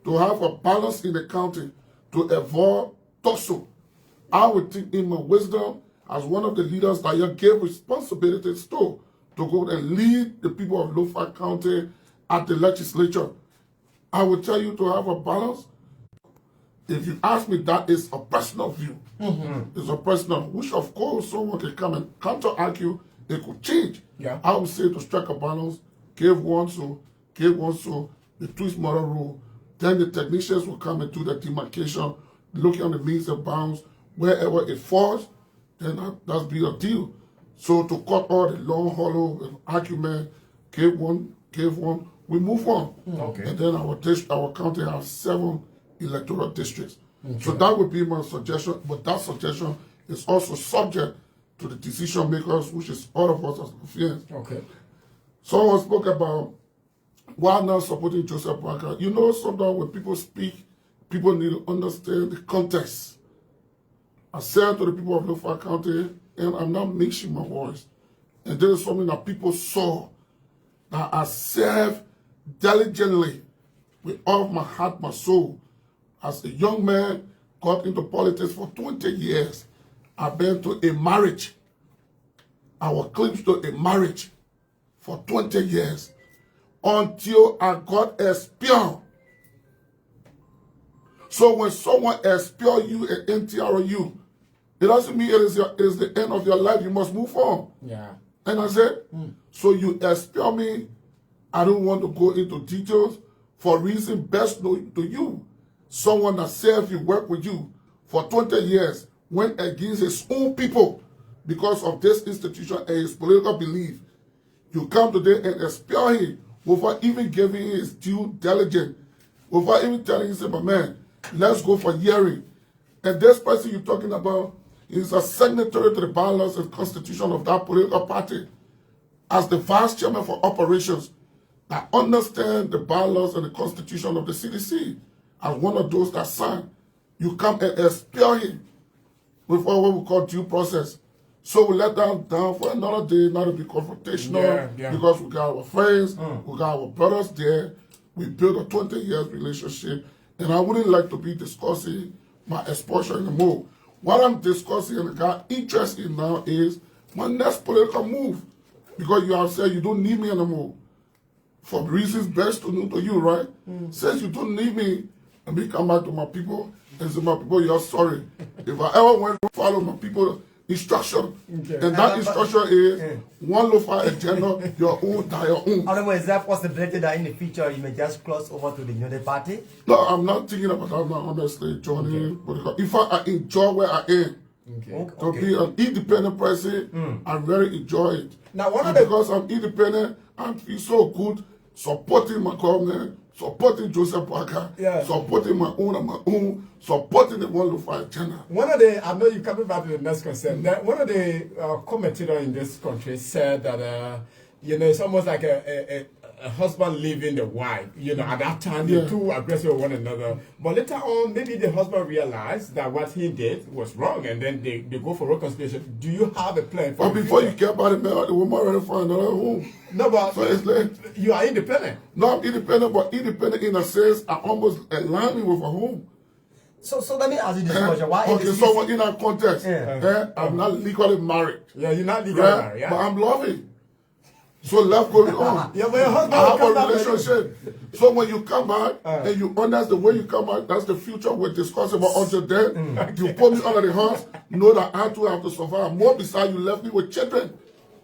to have a balance in the county, to avoid tussle, I would think in my wisdom, as one of the leaders that you gave responsibilities to go and lead the people of Lofa County at the legislature, I would tell you to have a balance. If you ask me, that is a personal view. It's a personal, which of course someone can come and counter-argue, it could change. Yeah. I would say to strike a balance, give one so, the twist model rule. Then the technicians will come and do the demarcation, looking on the means and bounds. Wherever it falls, then that's be a deal. So to cut all the long, hollow argument, give one, we move on. Okay. And then our county has 7 electoral districts. Okay. So that would be my suggestion, but that suggestion is also subject to the decision makers, which is all of us as Lufians. Okay. Someone spoke about why not supporting Joseph Parker. You know, sometimes when people speak, people need to understand the context. I said to the people of Lofa County, and I'm not mixing my voice, and there is something that people saw, that I served diligently with all of my heart, my soul. as a young man, got into politics for 20 years. I've been to a marriage. I was close to a marriage for 20 years until I got expelled. So when someone expels you and NTR you, it doesn't mean it is the end of your life. You must move on. Yeah. And I said, so you expel me. I don't want to go into details for reason best known to you. Someone that served you, worked with you for 20 years, went against his own people because of this institution and his political belief. You come today and expel him without even giving him his due diligence, without even telling him, my man, let's go for hearing. And this person you're talking about is a signatory to the bylaws and constitution of that political party. As the vice chairman for operations, I understand the bylaws and the constitution of the CDC. As one of those that signed, you come and expel him without what we call due process. So we let that down for another day, not to be confrontational, because we got our friends, we got our brothers there. We built a 20 years relationship, and I wouldn't like to be discussing my exposure anymore. What I'm discussing and got interest in now is my next political move, because you have said you don't need me anymore. For reasons best to know to you, right? Since you don't need me, let me come back to my people and say, my people, you're sorry. If I ever went to follow my people instruction, and that instruction is one low-fi agenda, your own, die your own. Otherwise, is there a possibility that in the future you may just cross over to the United Party? No, I'm not thinking about that. I'm not honestly joining political. In fact, I enjoy where I am. To be an independent person, I very enjoy it. Now, because I'm independent, I feel so good supporting my government, supporting Joseph Parker, supporting my own, supporting the one low-fi agenda. One of the, I know you're coming back to the next concern. One of the commentators in this country said that, you know, it's almost like a husband leaving the wife. You know, at that time, the two aggressive with one another. But later on, maybe the husband realized that what he did was wrong, and then they go for reconciliation. Do you have a plan for But before you get married, man, the woman already find another home. No, but so it's like, you are independent. No, I'm independent, but independent in a sense, I almost align me with a home. So let me ask you this question. Why okay, so in that context, I'm not legally married. Yeah, you're not legally married, but I'm loving. So love going on. Yeah, but your husband I have a relationship. So when you come back and you understand the way you come back, that's the future we're discussing about until then. You put me under the house, know that I too have to survive. More besides, you left me with children.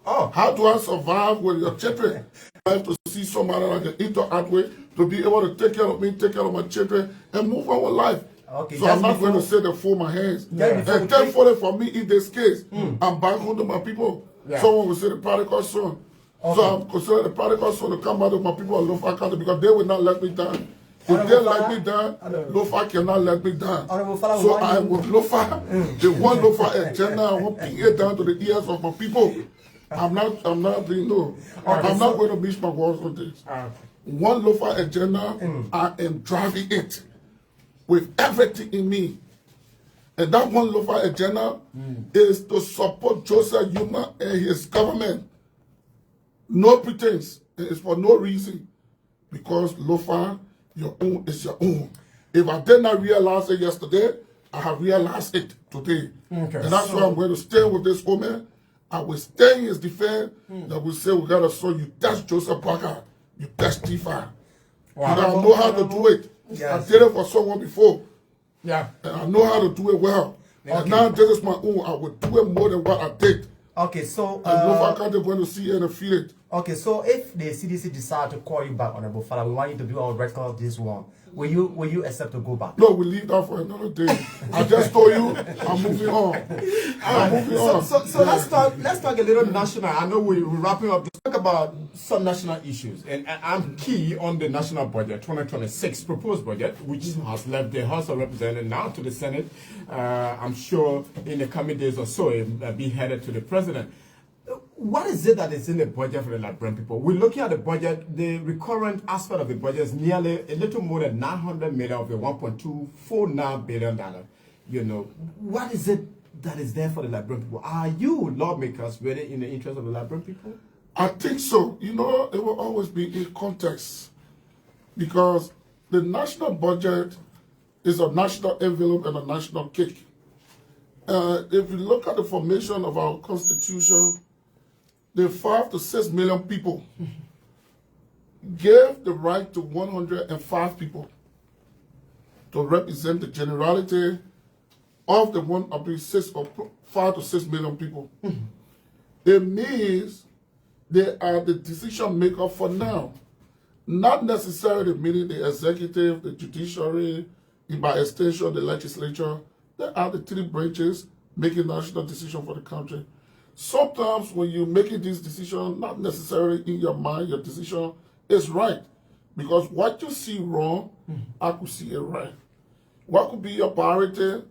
Oh, how do I survive with your children? I have to see somebody that I can interact with to be able to take care of me, take care of my children, and move on with life. Okay, so I'm not going to sit there for my hands. And thankfully for me, in this case, I'm back home to my people. Someone will say the prodigal son. So I'm considering the prodigal son to come out of my people in Lofa County because they will not let me down. If they let me down, Lofa cannot let me down. So I will Lofa, the one Lofa agenda, I will ping it down to the ears of my people. I'm not being I'm not going to miss my words on this. One Lofa agenda, I am driving it with everything in me. And that one Lofa agenda is to support Joseph Yuma and his government. No pretense. It's for no reason. Because Lofa, your own is your own. If I did not realize it yesterday, I have realized it today. And that's why I'm going to stay with this woman. I will stay in his defense. That will say, we got to show you that's Joseph Parker. You that's Thief-5. Wow. And I know how to do it. I did it for someone before. Yeah. And I know how to do it well. And now this is my own. I will do it more than what I did. Okay, so Lofa County going to see it and feel it. Okay, so if the CDC decide to call you back, Honorable Fallah, we want you to be on record this one. Will you accept to go back? No, we leave that for another day. I just told you I'm moving on. I'm moving on. So let's talk a little national. I know we're wrapping up. Let's talk about some national issues. And I'm key on the national budget, 2026 proposed budget, which has left the House of Representatives now to the Senate. I'm sure in the coming days or so it will be headed to the President. What is it that is in the budget for the Liberian people? We're looking at the budget. The recurrent aspect of the budget is nearly a little more than 900 million of the $1.249 billion. You know, what is it that is there for the Liberian people? Are you lawmakers really in the interest of the Liberian people? I think so. You know, it will always be in context because the national budget is a national envelope and a national cake. If you look at the formation of our Constitution, the 5 to 6 million people gave the right to 105 people to represent the generality of the 5 to 6 million people. It means they are the decision maker for now, not necessarily meaning the executive, the judiciary, and by extension the legislature. They are the 3 branches making national decision for the country. Sometimes when you're making this decision, not necessarily in your mind, your decision is right. Because what you see wrong, I could see it right. What could be your priority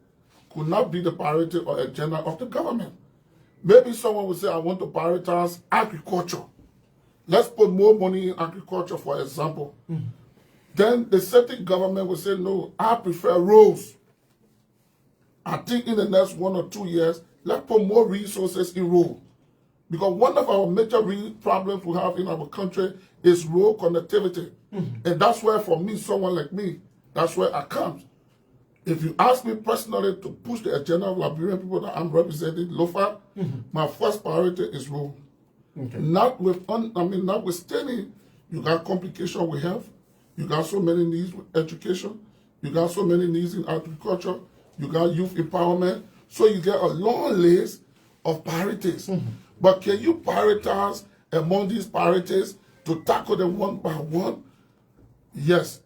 could not be the priority or agenda of the government. Maybe someone would say, I want to prioritize agriculture. Let's put more money in agriculture, for example. Then the certain government would say, no, I prefer roads. I think in the next 1 or 2 years, let's put more resources in road. Because one of our major problems we have in our country is road connectivity. And that's where, for me, someone like me, that's where I come. If you ask me personally to push the agenda of Liberian people that I'm representing, LOFA, my first priority is road. Okay. Notwithstanding, you got complication with health, you got so many needs with education, you got so many needs in agriculture, you got youth empowerment, so you get a long list of priorities. But can you prioritize among these priorities to tackle them one by one? Yes.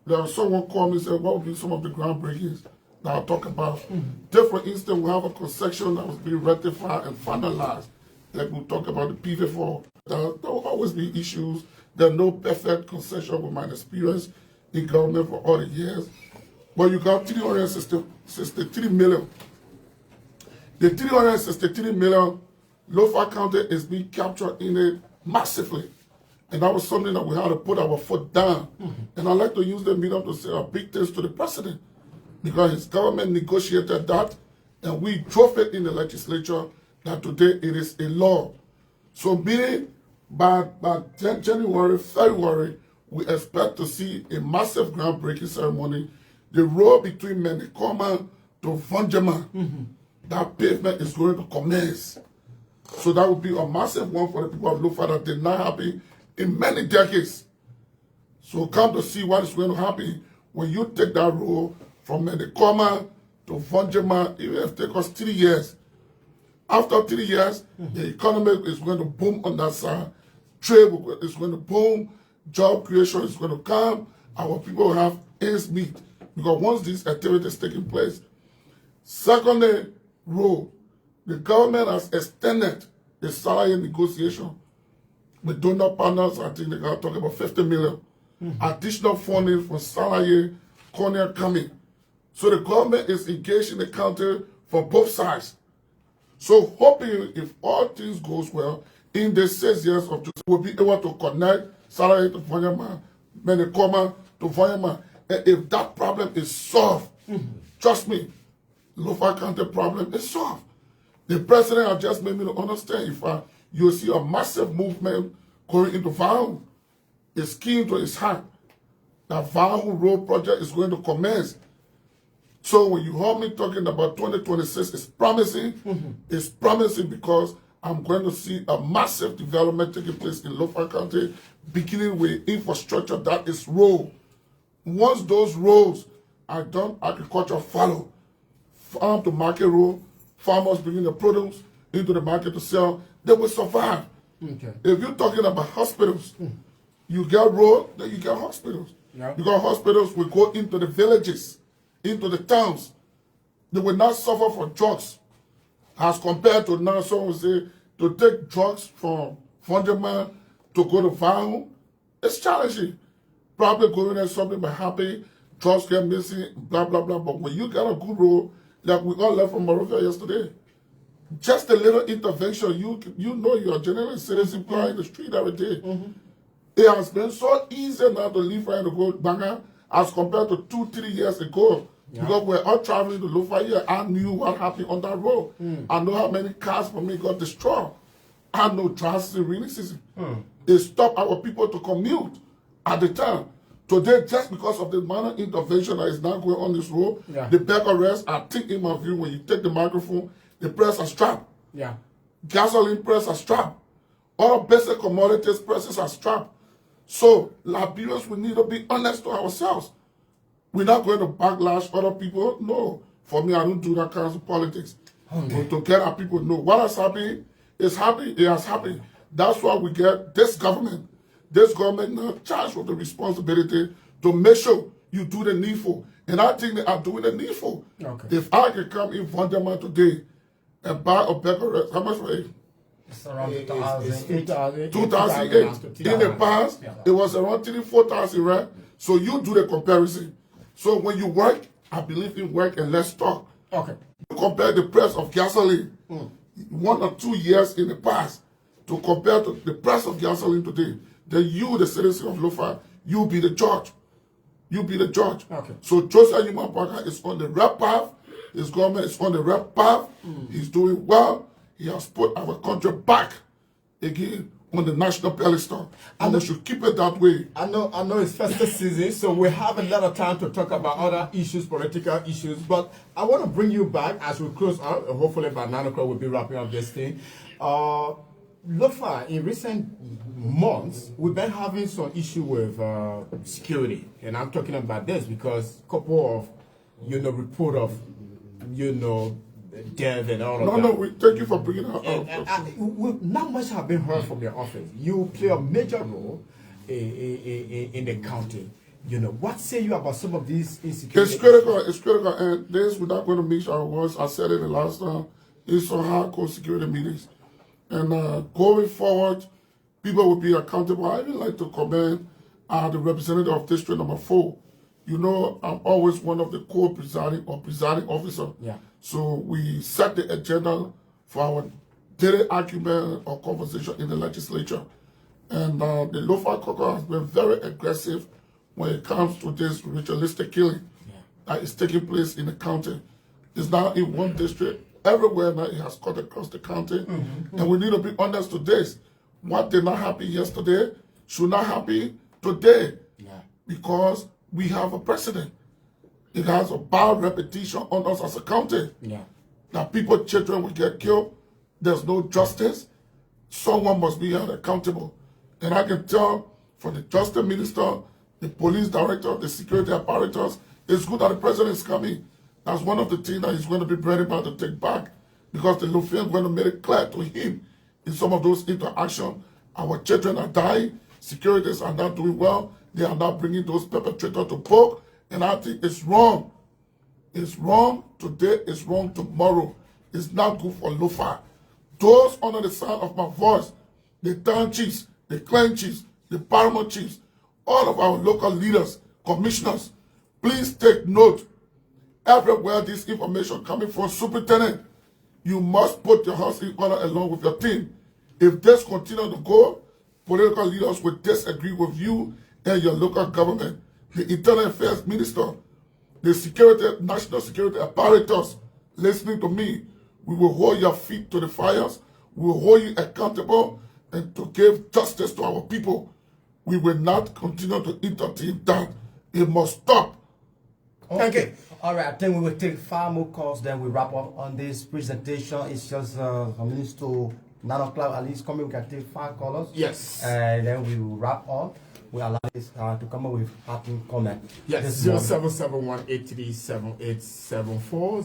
There was someone called me and said, what would be some of the groundbreakings that I'll talk about? Just for instance, we have a concession that was being rectified and finalized. Like we talk about the PV4. There will always be issues. There's no perfect concession with my experience in government for all the years. But you got 363 million. The 363 million, Lofa County is being captured in it massively. And that was something that we had to put our foot down. And I'd like to use the medium to say a big thanks to the president, because his government negotiated that, and we drove it in the legislature that today it is a law. So meaning by January, February, we expect to see a massive groundbreaking ceremony. The road between Menekoma to Vanjama, that pavement is going to commence. So that would be a massive one for the people of Lofa that did not happen in many decades. So come to see what is going to happen when you take that road from Menekoma to Vanjama. It will take us 3 years. After 3 years, the economy is going to boom on that side. Trade is going to boom. Job creation is going to come. Our people will have ends meet. Because once these activities taking place, secondly, road, the government has extended the salary negotiation with donor partners. I think they got talking about 50 million. Additional funding for salary, corner coming. So the government is engaged in the county from both sides. So hoping if all things goes well, in the 6 years of justice, we'll be able to connect salary to Vanyama, Menekoma to Vanyama. And if that problem is solved, trust me, Lofa County problem is solved. The president has just made me to understand if you see a massive movement going into Vahu, it's key to his heart. That Vahu Road project is going to commence. So when you heard me talking about 2026, it's promising. It's promising because I'm going to see a massive development taking place in Lofa County, beginning with infrastructure that is road. Once those roads are done, agriculture follow. Farm to market road, farmers bringing the produce into the market to sell, they will survive. Okay. If you're talking about hospitals, you get road, then you get hospitals. Yep. Because hospitals will go into the villages, into the towns. They will not suffer for drugs. As compared to now, someone will say, to take drugs from Funderman to go to Vahu, it's challenging. Probably going there, something might happen, drugs get missing, blah, blah, blah. But when you get a good road, like we all left from Morovia yesterday, just a little intervention, you know you're a general citizen in the street every day. It has been so easy now to leave right to go Banga as compared to 2-3 years ago. Yeah. Because we're all traveling to Lofa here. I knew what happened on that road. I know how many cars for me got destroyed. I know dry season, rainy season. It stopped our people to commute at the time. Today, just because of the minor intervention that is now going on this road, the bag arrest, I think in my view, when you take the microphone, the press are strapped. Yeah. Gasoline press are strapped. All basic commodities prices are strapped. So, Liberians, we need to be honest to ourselves. We're not going to backlash other people. No. For me, I don't do that kind of politics. But to get our people know what has happened is happening. It has happened. That's why we get this government. This government now charged with the responsibility to make sure you do the needful. And I think they are doing the needful. Okay. If I can come in Vanderman today and buy a bag of rice, how much for it? It's around 2008. 2008. In the past, it was around 3,000-4,000, right? So you do the comparison. So when you work, I believe in work and let's talk. Okay. You compare the price of gasoline 1 or 2 years in the past to compare to the price of gasoline today. Then you, the citizen of Lofa, you be the judge. You be the judge. Okay. So Joseph Human Parker is on the right path. His government is on the right path. He's doing well. He has put our country back again on the national pedestal. And we should keep it that way. I know it's festive season, so we have a lot of time to talk about other issues, political issues, but I want to bring you back as we close out. Hopefully by 9 o'clock we'll be wrapping up this thing. Lofa, in recent months, we've been having some issue with security, and I'm talking about this because a couple of, report of, death and all of that. No, thank you for bringing that up. Not much have been heard from your office. You play a major role in the county. What say you about some of these insecurity? It's critical, and this, we're not going to mix our words. I said it the last time. It's some hardcore security meetings. And going forward, people will be accountable. I even like to commend the representative of District Number 4. I'm always one of the co-presiding or presiding officer. Yeah. So we set the agenda for our daily argument or conversation in the legislature. And the Lofa Caucus has been very aggressive when it comes to this ritualistic killing that is taking place in the county. It's not in one district. Everywhere now it has cut across the county. And we need to be honest to this. What did not happen yesterday should not happen today. Because we have a precedent. It has a bad reputation on us as a county. That people, children will get killed. There's no justice. Someone must be held accountable. And I can tell from the justice minister, the police director, the security apparatus, it's good that the president is coming. That's one of the things that he's going to be ready about to take back, because the Lufian is going to make it clear to him in some of those interactions. Our children are dying, securities are not doing well, they are not bringing those perpetrators to book, and I think it's wrong. It's wrong today, it's wrong tomorrow. It's not good for Lofa. Those under the sound of my voice, the town chiefs, the clan chiefs, the paramount chiefs, all of our local leaders, commissioners, please take note. Everywhere this information coming from, superintendent, you must put your house in order along with your team. If this continue to go, political leaders will disagree with you and your local government. The Internal Affairs Minister, the security, national security apparatus, listening to me, we will hold your feet to the fires. We will hold you accountable and to give justice to our people. We will not continue to entertain that. It must stop. Okay. All right, I think we will take 5 more calls, then we wrap up on this presentation. It's just minutes to 9 o'clock, at least coming. We can take 5 callers. Yes. And then we will wrap up. We allow this to come up with happy comment. Yes, 0771-837-874,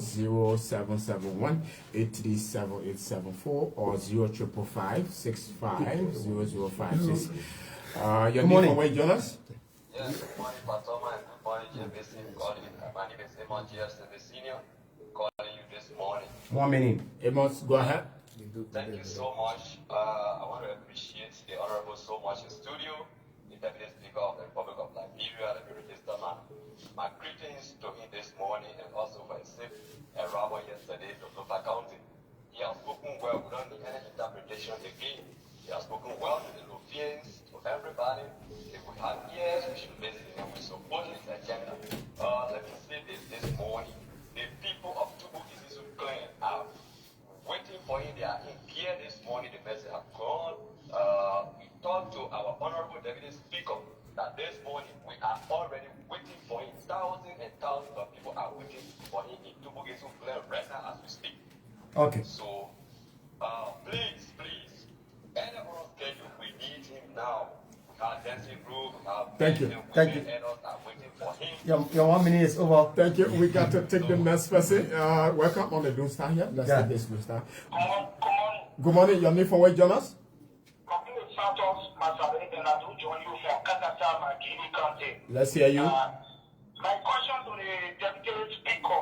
0771-837-874, or 0555-650056. Your name from where, Jonas? Yes, good morning, Patoma, and good morning, JBC. My name is Emon GS, the senior, calling you this morning. 1 minute. Amos, go ahead. Thank you so much. I want to appreciate the Honorable so much in studio, the Deputy Speaker of the Republic of Liberia, the Register Man. My greetings to him this morning and also for his safe arrival yesterday to Lofa County. He has spoken well, we don't need any interpretation again. He has spoken well to the Lofians, to everybody. If we have ears, we should listen and we support his agenda. Let me say this morning. The people of Tubu Isisu Clan are waiting for him. They are in here this morning. The message have gone. We talked to our Honorable Deputy speaker that this morning we are already waiting for him. Thousands and thousands of people are waiting for him in Tubugesu right now as we speak. Okay. So, please, any of us schedule, we need him now. Our dancing group, our Thank you. men and Thank women you. and us are waiting for him. Your 1 minute is over. Thank you. We got to take the next person. Welcome on the Doom Star here. Let's take this Doom Star. Good morning. Your name for where, Jonas? Let's hear you. My question to the deputy speaker.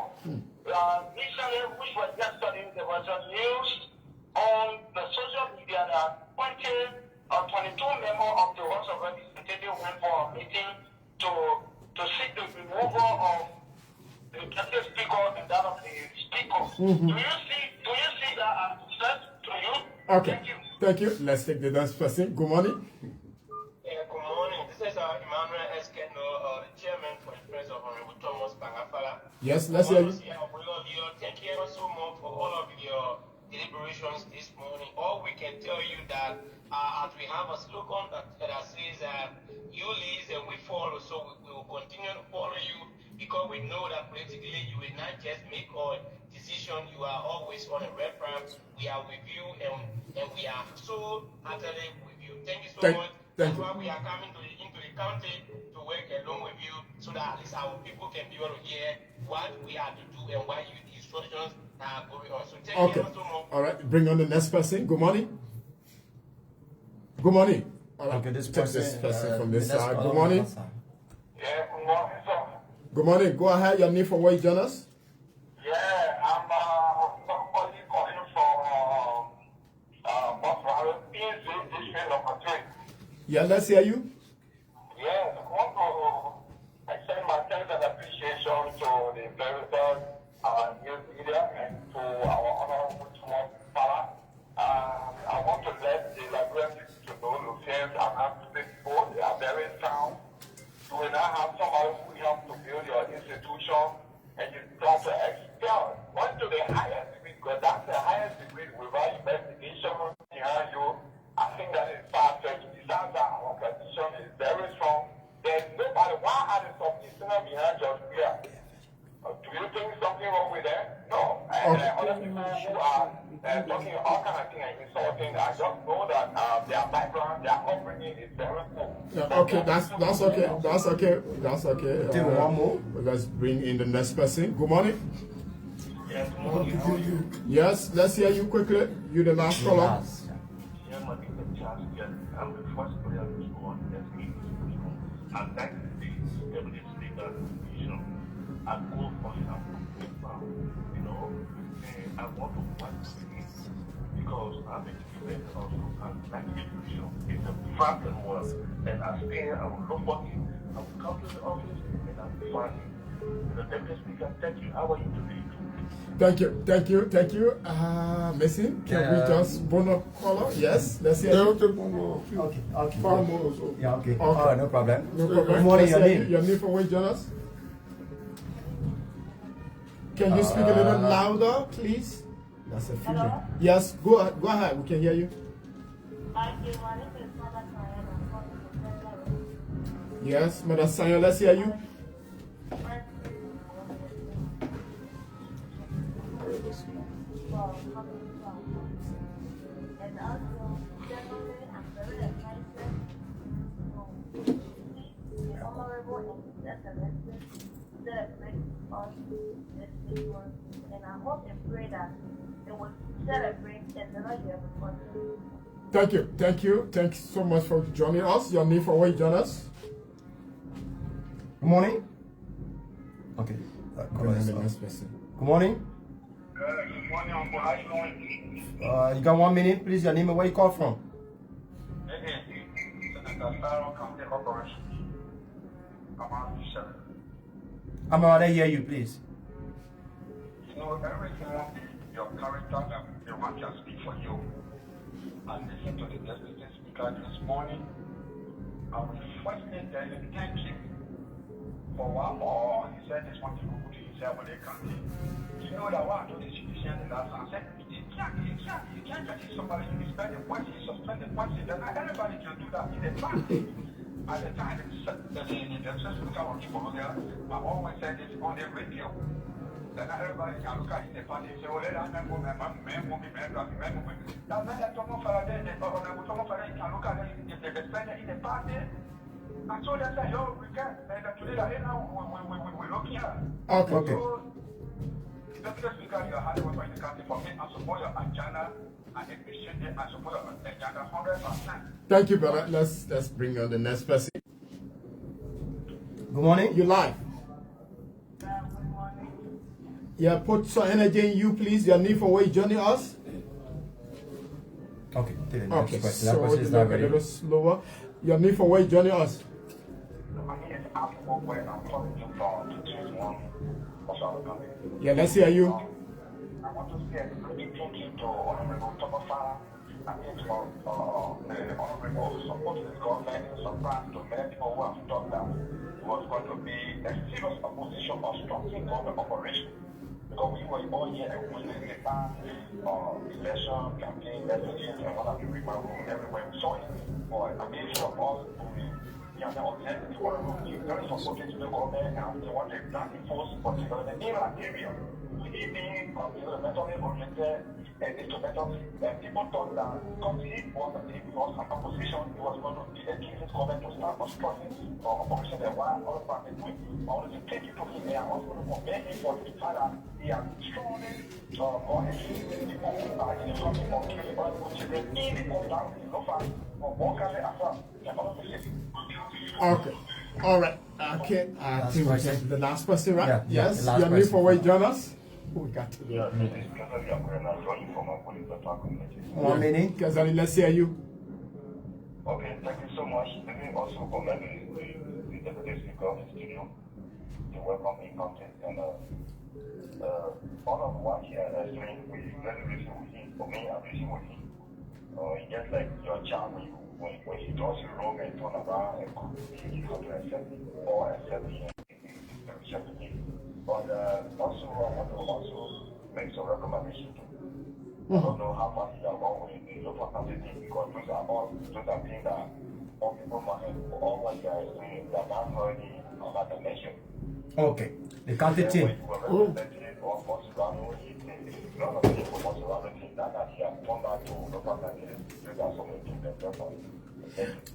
Recently, which was yesterday, there was a news on the social media that 22 members of the House of Representatives went for a meeting to seek the removal of the deputy speaker and that of the speaker. Do you see that as a threat to you? Okay. Thank you. Thank you. Let's take the next person. Good morning. Good morning. This is Emmanuel Eskeno, the chairman for the Friends of Honorable Thomas Fallah. Yes, let's hear you. Thank you so much for all of your deliberations this morning. All we can tell you that as we have a slogan that says you lead and we follow, so we will continue to follow you because we know that politically you will not just make a decision, you are always on a reference. We are with you and we are so heartily with you. Thank you so much. That's why we are coming into the county to work along with you so that at least our people can be able to hear what we are to do and what you instructions are going on. So thank you so much. All right. Bring on the next person. Good morning. Good morning. All right. Okay, this Take person, this person from this the next side. caller Good morning. on that side. Yeah, good morning, sir. Good morning. Go ahead. Your name for where, Jonas? Yeah, I'm somebody calling from Boswell, district number 3. Yeah, let's hear you. Yes, I want to extend my thanks and appreciation to the Veritas news media and to our honorable Thomas Fallah. I want to let the Liberian people know Lufians and African people, they are very sound. You will not have somebody who helps to build your institution and you try to expel one to the highest degree, because that's the highest degree without investigation behind you. I think that is far-fetched. Besides that, our position is very strong. There's nobody. Why are the subpoena behind Judge Weir? Do you think something wrong with that? No. And other people who are talking all kind of things and insulting, I just know that their background, their upbringing is very poor. Yeah, okay, that's okay. That's okay. That's okay. Take one more. Let's bring in the next person. Good morning. Yes, good morning. How are you? Yes, let's hear you quickly. You the last caller. Yes. Yeah, my name is Charles. Yes, I'm the first player to score on the institution. And that is the deputy speaker institution. I go for some people, you know, and I want to work with him because I'm a student also. And that institution is a vast work. And I stay, I will look for him, I will come to the office, and I will find him. The deputy speaker, thank you. How are you today? Thank you. Missing? Can we just bonus caller? Yes, let's hear you. Okay. Yeah, okay. All right, no problem. No problem. Good morning, your Let's hear name. Your name for where, Jonas? Can you speak a little louder, please? That's a feeling. Hello? Yes, go ahead. We can hear you. Thank you. My name is Fallah. I'm calling from Yes, Mother Sanyo, let's hear you. And also, generally, I'm very excited to see the honorable and excellency celebrate us this week. And I hope and pray that they will celebrate another year before this. Thank you. Thanks so much for joining us. Your name for where, Jonas? Good morning. Okay. Go ahead, the next person. Good morning. Good morning, Uncle. How you doing? You got 1 minute, please. Your name and where you call from? I'm gonna hear you, please. You know, everything, your character, and the one can speak for you. I listened to the deputy speaker this morning. I will firstly tell him thank you for one more. He said this one to go to himself when they come in. You know that one to the citizen the last time said, you can't just somebody to suspend the policy, then everybody can do that in the past. At the time, the speaker of Colombia, I always said this on the radio. Then everybody can look at the party and say, oh, let us go, man, that's not Tomo Faraday, or Tomo Faraday can look at it if they spend it in the party. And so they say, oh, we can't. And today, now, we're looking at. Okay. So, the speaker, you are hard work in the country for me. I support your agenda. I appreciate it. I support your agenda 100%. Thank you, brother. Let's bring on the next person. Good morning. You live. Yeah, put some energy in you, please. Your name from where you joining us. Okay, take the next Okay, question. That so question is you not look a ready. little slower. Your name from where you joining us. My name is Apple, where I'm calling you from to choose one of our company. Yeah, let's hear you. I want to say a big thank you to Honorable Fallah. I mean, for the Honorable support the government in surprise to many people who have thought that it was going to be a serious opposition of stopping government operation. Because we were all here and we in the past election, campaign, messages, and one of the people everywhere we saw it. But I mean, for us, there is supported to the government and they want to exactly force particularly in Nigeria. Being mentally oriented and instrumental, and people thought that because he was an opposition, he was going to be against his government to start obstructing operation and why all of them doing. I want to take you to him and I was going to commend him for the fact that he has strongly gone against people who are in the family of killing vulnerable children in the compound in Lofa or Bokale as well. Okay. All right. Okay. I think we get to the last person, right? Yeah, Yes. the last Your name person. from where you join us. We got to the Yeah, this is Kazali Akwena running from a police community. 1 minute. Kazali, let's hear you. Okay, thank you so much. Let me also commend the deputy speaker of the studio to welcome in content and all of what he has explained, we really listen with him. For me, I'm listening with him. He just like your charm when he draws you wrong and turn around and you have to accept it or accept it and accept it. But also, I want to also make some recommendations too. I don't know how much you are going in the local community because those are things that all people must have, all what they are doing, they are not heard about the nation. Okay, the county team.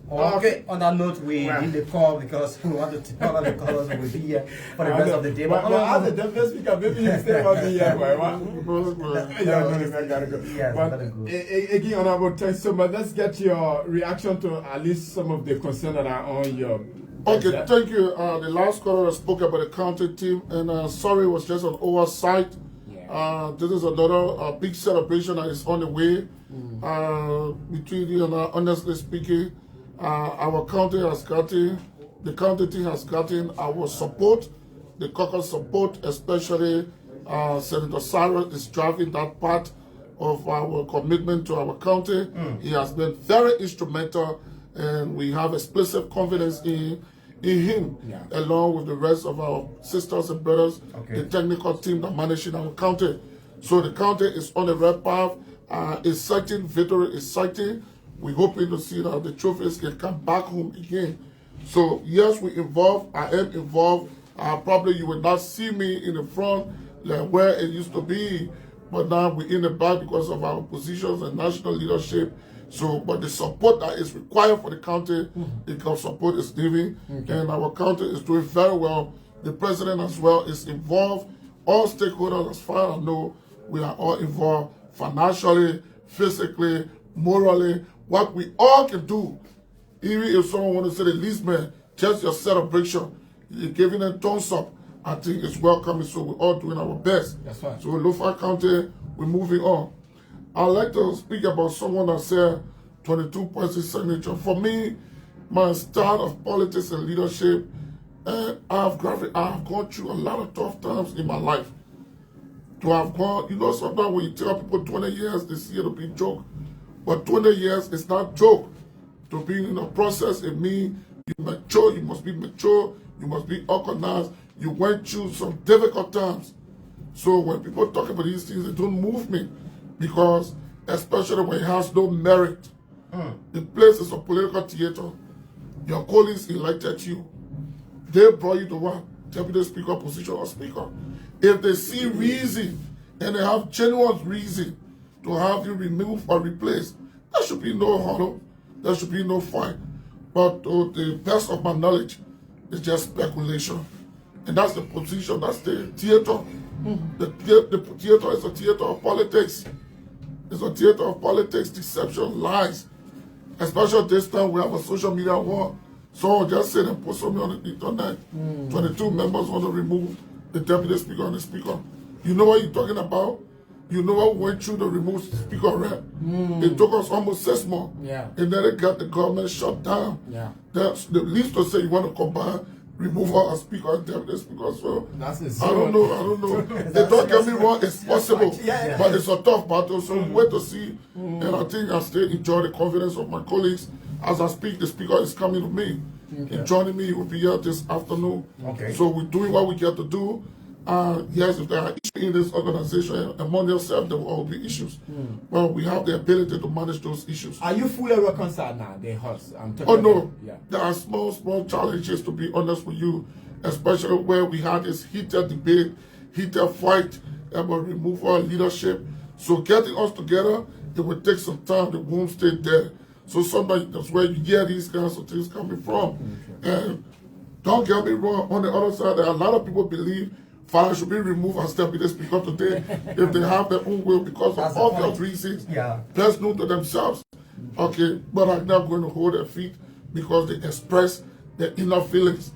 Okay, on that note, we need the call because we want to tell all the callers will be here for the rest of the day. But as the deputy speaker, maybe you stay on the year. Again, Honorable, thanks so much. Let's get your reaction to at least some of the concerns that are on your. Okay, thank you. The last caller spoke about the county team, and sorry, it was just an oversight. This is another big celebration that is on the way. Between you and honestly speaking, our county has gotten, the county team has gotten our support, the caucus support, especially Senator Cyrus is driving that part of our commitment to our county. He has been very instrumental, and we have explicit confidence in him, along with the rest of our sisters and brothers, the technical team that managing our county. So the county is on the right path. Exciting victory, exciting. We're hoping to see that the trophies can come back home again. So yes, we involved. I am involved. Probably you will not see me in the front like where it used to be, but now we're in the back because of our positions and national leadership. So, but the support that is required for the county, the support is giving, and our county is doing very well. The president as well is involved. All stakeholders, as far as I know, we are all involved financially, physically, morally. What we all can do, even if someone wants to say the least man, just your celebration, you're giving them thumbs up, I think it's welcoming. So we're all doing our best. That's right. So in Lofa County, we're moving on. I'd like to speak about someone that said 22 points signature. For me, my style of politics and leadership, I've gone through a lot of tough times in my life. To have gone, you know, sometimes when you tell people 20 years, they see it to be a joke. But 20 years is not joke. To be in a process, it means you mature, you must be mature, you must be organized. You went through some difficult times. So when people talk about these things, it don't move me. Because, especially when it has no merit, the place is a political theater. Your colleagues elected you. They brought you to what? Deputy Speaker position or Speaker. If they see reason and they have genuine reason to have you removed or replaced, there should be no hurdle. There should be no fight. But to the best of my knowledge, it's just speculation. And that's the position, that's the theater. The theater is a theater of politics. It's a theater of politics, deception, lies. Especially this time we have a social media war. So just said and post something on the internet. 22 members want to remove the Deputy Speaker and the Speaker. You know what you're talking about? You know what went through to remove Speaker, right? It took us almost 6 months. Yeah. And then it got the government shut down. Yeah. That's the least to say you want to combine remove her as Speaker and Deputy Speaker. So That's I don't know. Don't get me wrong, it's possible. But it's a tough battle. So wait to see. And I think I still enjoy the confidence of my colleagues. As I speak, the Speaker is coming to me. And joining me, he will be here this afternoon. So we're doing what we get to do. Yes, if there are issues in this organization, among yourself, there will all be issues. But we have the ability to manage those issues. Are you fully reconciled now, the host? Oh no, there are small challenges, to be honest with you, especially where we had this heated debate, heated fight about removal leadership. So getting us together, it will take some time. The won't stay there. So sometimes that's where you hear these kinds of things coming from. And don't get me wrong, on the other side, there are a lot of people believe Fallah should be removed as Deputy Speaker today if they have their own will because of obvious reasons, best known to themselves. Okay, but I'm not going to hold their feet because they express their inner feelings.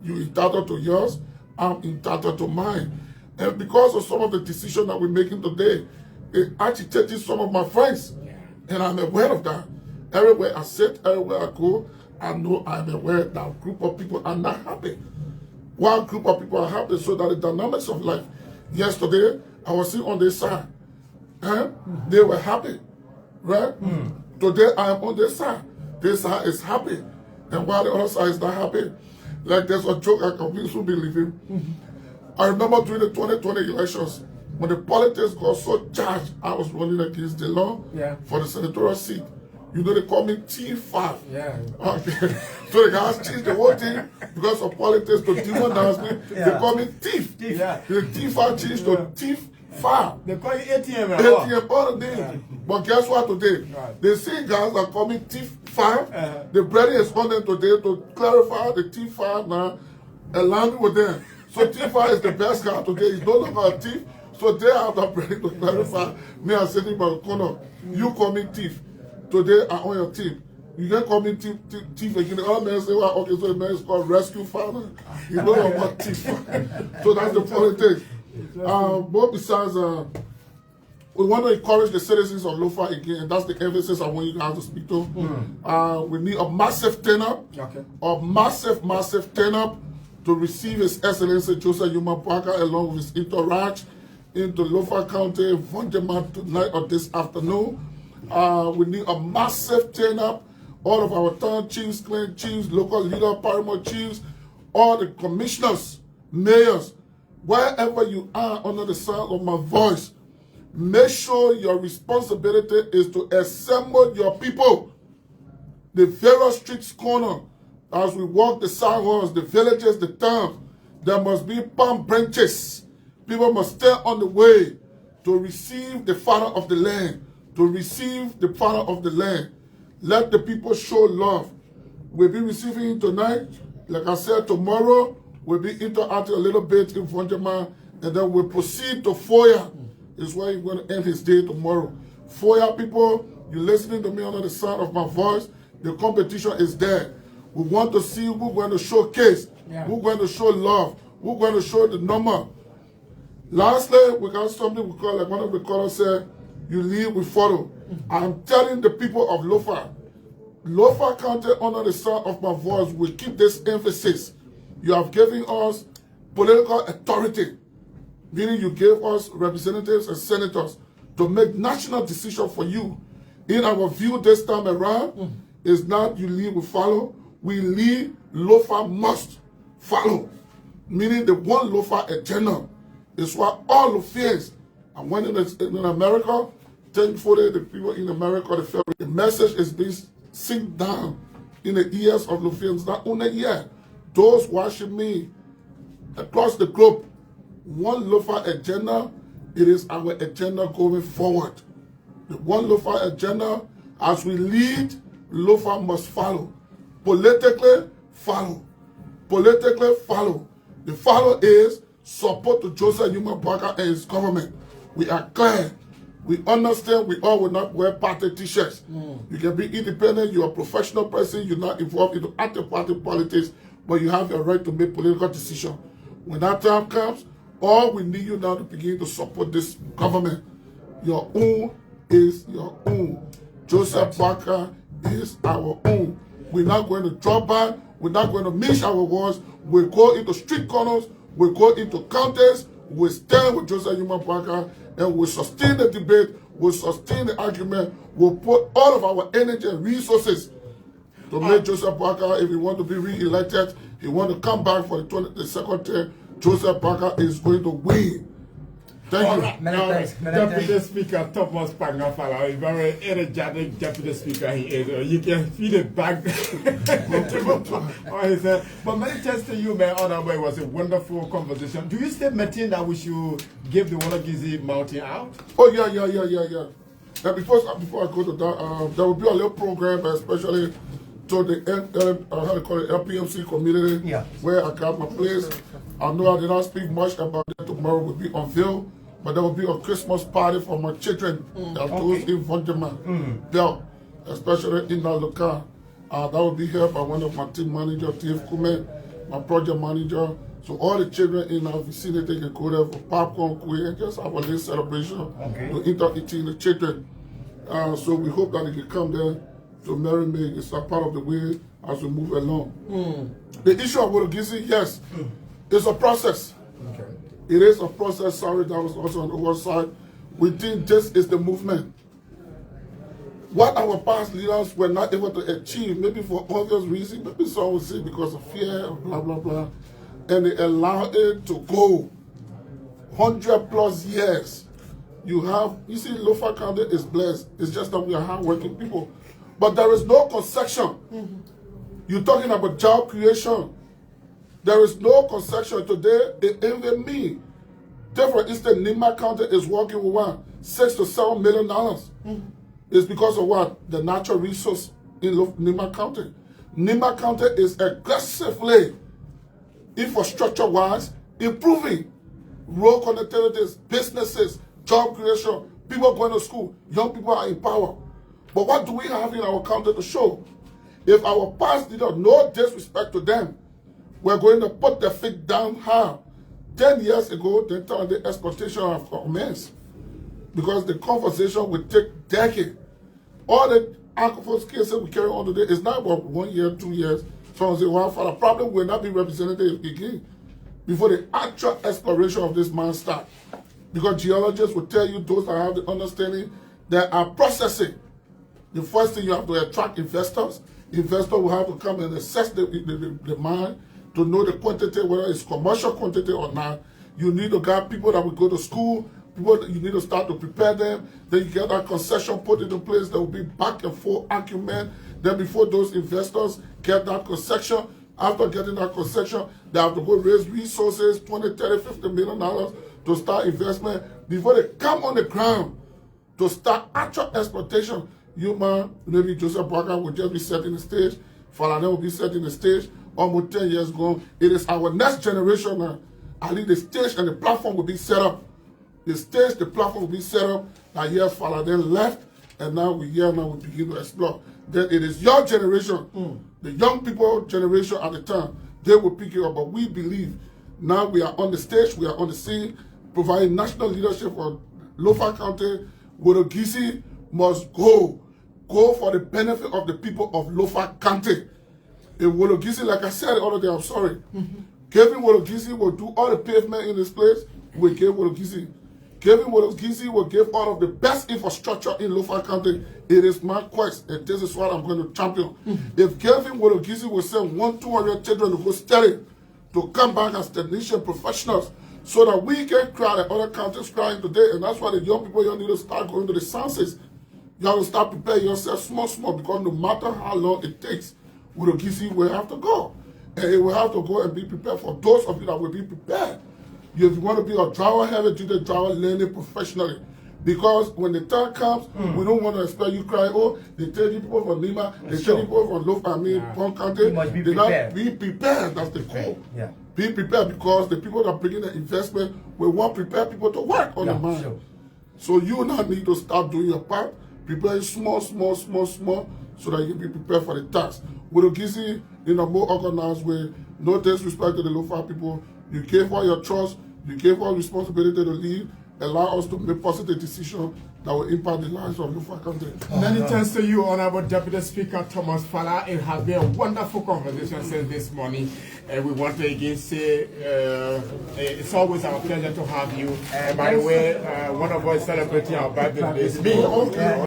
You entitled to yours, I'm entitled to mine. And because of some of the decisions that we're making today, it agitated some of my friends. And I'm aware of that. Everywhere I sit, everywhere I go, I know I'm aware that a group of people are not happy. One group of people are happy, so that the dynamics of life. Yesterday, I was sitting on this side. They were happy, right? Today, I am on this side. This side is happy. And while the other side is not happy, like there's a joke I convinced you believe in. I remember during the 2020 elections, when the politics got so charged, I was running against the law for the senatorial seat. You know, they call me Thief-5. Okay. So the guys changed the whole thing because of politics to demonize me. They call me Thief. The Thief-5 changed to Thief-5. They call you ATM. ATM, all the name. But guess what today? The same guys are calling me Thief-5. The brother is on them today to clarify the Thief-5 now. Align me with them. So Thief-5 is the best guy today. He's no longer a thief. So they have the brother to clarify. Me, I'm sitting by the corner. You call me Thief. Today, I'm on your team. You can't call me thief again. The other man say, well, okay, so the man is called Rescue Father. You know what thief. So that's the politics. But besides, we want to encourage the citizens of Lofa again, and that's the emphasis I want you guys to speak to. We need a massive turn-up, a massive turn-up to receive His Excellency Joseph Yuma Parker along with his entourage into Lofa County, Vonjema tonight or this afternoon. We need a massive turn-up. All of our town chiefs, clan chiefs, local leader, paramount chiefs, all the commissioners, mayors, wherever you are under the sound of my voice, make sure your responsibility is to assemble your people. The various streets corner, as we walk the sidewalks, the villages, the towns, there must be palm branches. People must stay on the way to receive the Father of the land. To receive the Father of the land. Let the people show love. We'll be receiving him tonight. Like I said, tomorrow we'll be interacting a little bit in Vonjema, and then we'll proceed to Foya. Is where he's going to end his day tomorrow. Foya people, you're listening to me under the sound of my voice. The competition is there. We want to see who's going to showcase, who's going to show love, who's going to show the number. Lastly, we got something we call, like one of the callers said, you lead, we follow. I'm telling the people of Lofa County under the sound of my voice, will keep this emphasis. You have given us political authority, meaning you gave us representatives and senators to make national decisions for you. In our view this time around, is not you lead, we follow. We lead, Lofa must follow. Meaning the one Lofa agenda is what all affairs. And when in America, thankfully, the people in America, the message is being synced down in the ears of Lufians, not only here, those watching me across the globe. One Lofa agenda, it is our agenda going forward. The one Lofa agenda, as we lead, Lofa must follow. Politically, follow. Politically, follow. The follow is support to Joseph Yuma Parker and his government. We are clear. We understand we all will not wear party t-shirts. You can be independent, you're a professional person, you're not involved in anti-party politics, but you have your right to make political decisions. When that time comes, all we need you now to begin to support this government. Your own is your own. Joseph Parker is our own. We're not going to drop back. We're not going to miss our words. We'll go into street corners. We'll go into counties. We'll stand with Joseph Yuma Parker and we'll sustain the debate. We'll sustain the argument. We'll put all of our energy and resources to make Joseph Parker, if he wants to be re-elected, he wants to come back for the second term, Joseph Parker is going to win. Thank you. Deputy Speaker Thomas Pangafala, a very energetic Deputy Speaker he is. You can feel it back. But many thanks to you, man. Honorable, it was a wonderful conversation. Do you still maintain that we should give the Wanagizi Mountain out? Oh, yeah. Now, before I go to that, there will be a little program, especially to the LPMC community, where I got my place. I know I did not speak much about it. Tomorrow will be unveiled, but there will be a Christmas party for my children, those in Vanderman, especially in that local. That will be here by one of my team manager, Thief-5, my project manager. So all the children in our vicinity can go there for popcorn, and just have a little celebration to entertain the children. So we hope that they can come there to marry me. It's a part of the way as we move along. The issue of Wologizi, yes, it's a process. It is a process. Sorry, that was also on the oversight. We think this is the movement. What our past leaders were not able to achieve, maybe for obvious reasons, maybe some would say because of fear, blah, blah, blah, and they allowed it to go 100+ years. You see, Lofa County is blessed. It's just that we are hardworking people. But there is no concession. You're talking about job creation. There is no concession today. They envy me. Take for instance, Nima County is working with what? $6 to $7 million. It's because of what? The natural resource in Nima County. Nima County is aggressively, infrastructure-wise, improving road connectivities, businesses, job creation, people going to school, young people are in power. But what do we have in our county to show? If our past leaders, no disrespect to them, we're going to put their feet down hard. 10 years ago, they told the exploitation of commenced because the conversation would take decades. All the alcohol cases we carry on today is not about 1 year, 2 years. Someone say, well, for the problem will not be represented again before the actual exploration of this mine start. Because geologists will tell you, those that have the understanding, that are processing. The first thing you have to attract investors. Investors will have to come and assess the mine to know the quantity, whether it's commercial quantity or not. You need to get people that will go to school, people that you need to start to prepare them. Then you get that concession put into place. There will be back and forth argument. Then before those investors get that concession, after getting that concession, they have to go raise resources, $20, $30, $50 million to start investment. Before they come on the ground to start actual exploitation, maybe Joseph Parker will just be setting the stage, Fallah will be setting the stage. Almost 10 years ago, it is our next generation now. I think the stage and the platform will be set up. The stage, the platform will be set up. Now, yes, Fallah then left, and now we begin to explore. Then it is your generation, the young people generation at the time, they will pick it up. But we believe now we are on the stage, we are on the scene, providing national leadership for Lofa County. Wologizi must go for the benefit of the people of Lofa County. If Wologizi, like I said the other day, I'm sorry, Kevin Wologizi will do all the pavement in this place, we give Wologizi. Kevin Wologizi will give all of the best infrastructure in Lofa County. It is my quest, and this is what I'm going to champion. If Kevin Wologizi will send 100-200 children to go study, to come back as technician professionals, so that we can cry that other counties crying today, and that's why the young people, you need to start going to the sciences. You have to start preparing yourself small, because no matter how long it takes, Urogisi will have to go. And it will have to go and be prepared for those of you that will be prepared. If you want to be a driver, heavy-duty driver, learn it professionally. Because when the time comes, we don't want to expect you cry, oh, they tell you people from Lima, they tell you people from Low Family, Pond County. You must be prepared. Be prepared, that's the call. Yeah. Be prepared because the people that bring in the investment will want prepared people to work on the mine. Sure. So you now need to start doing your part, prepare small, so that you can be prepared for the task. With Ogisi, in a more organized way, no disrespect to the local people. You gave all your trust, you gave all responsibility to lead, allow us to make positive decisions that will impact the lives of Lufa country. Many thanks to you, Honorable Deputy Speaker Thomas Fallah. It has been a wonderful conversation since this morning. And we want to again say it's always our pleasure to have you. And by the way, one of us celebrating our birthday is me.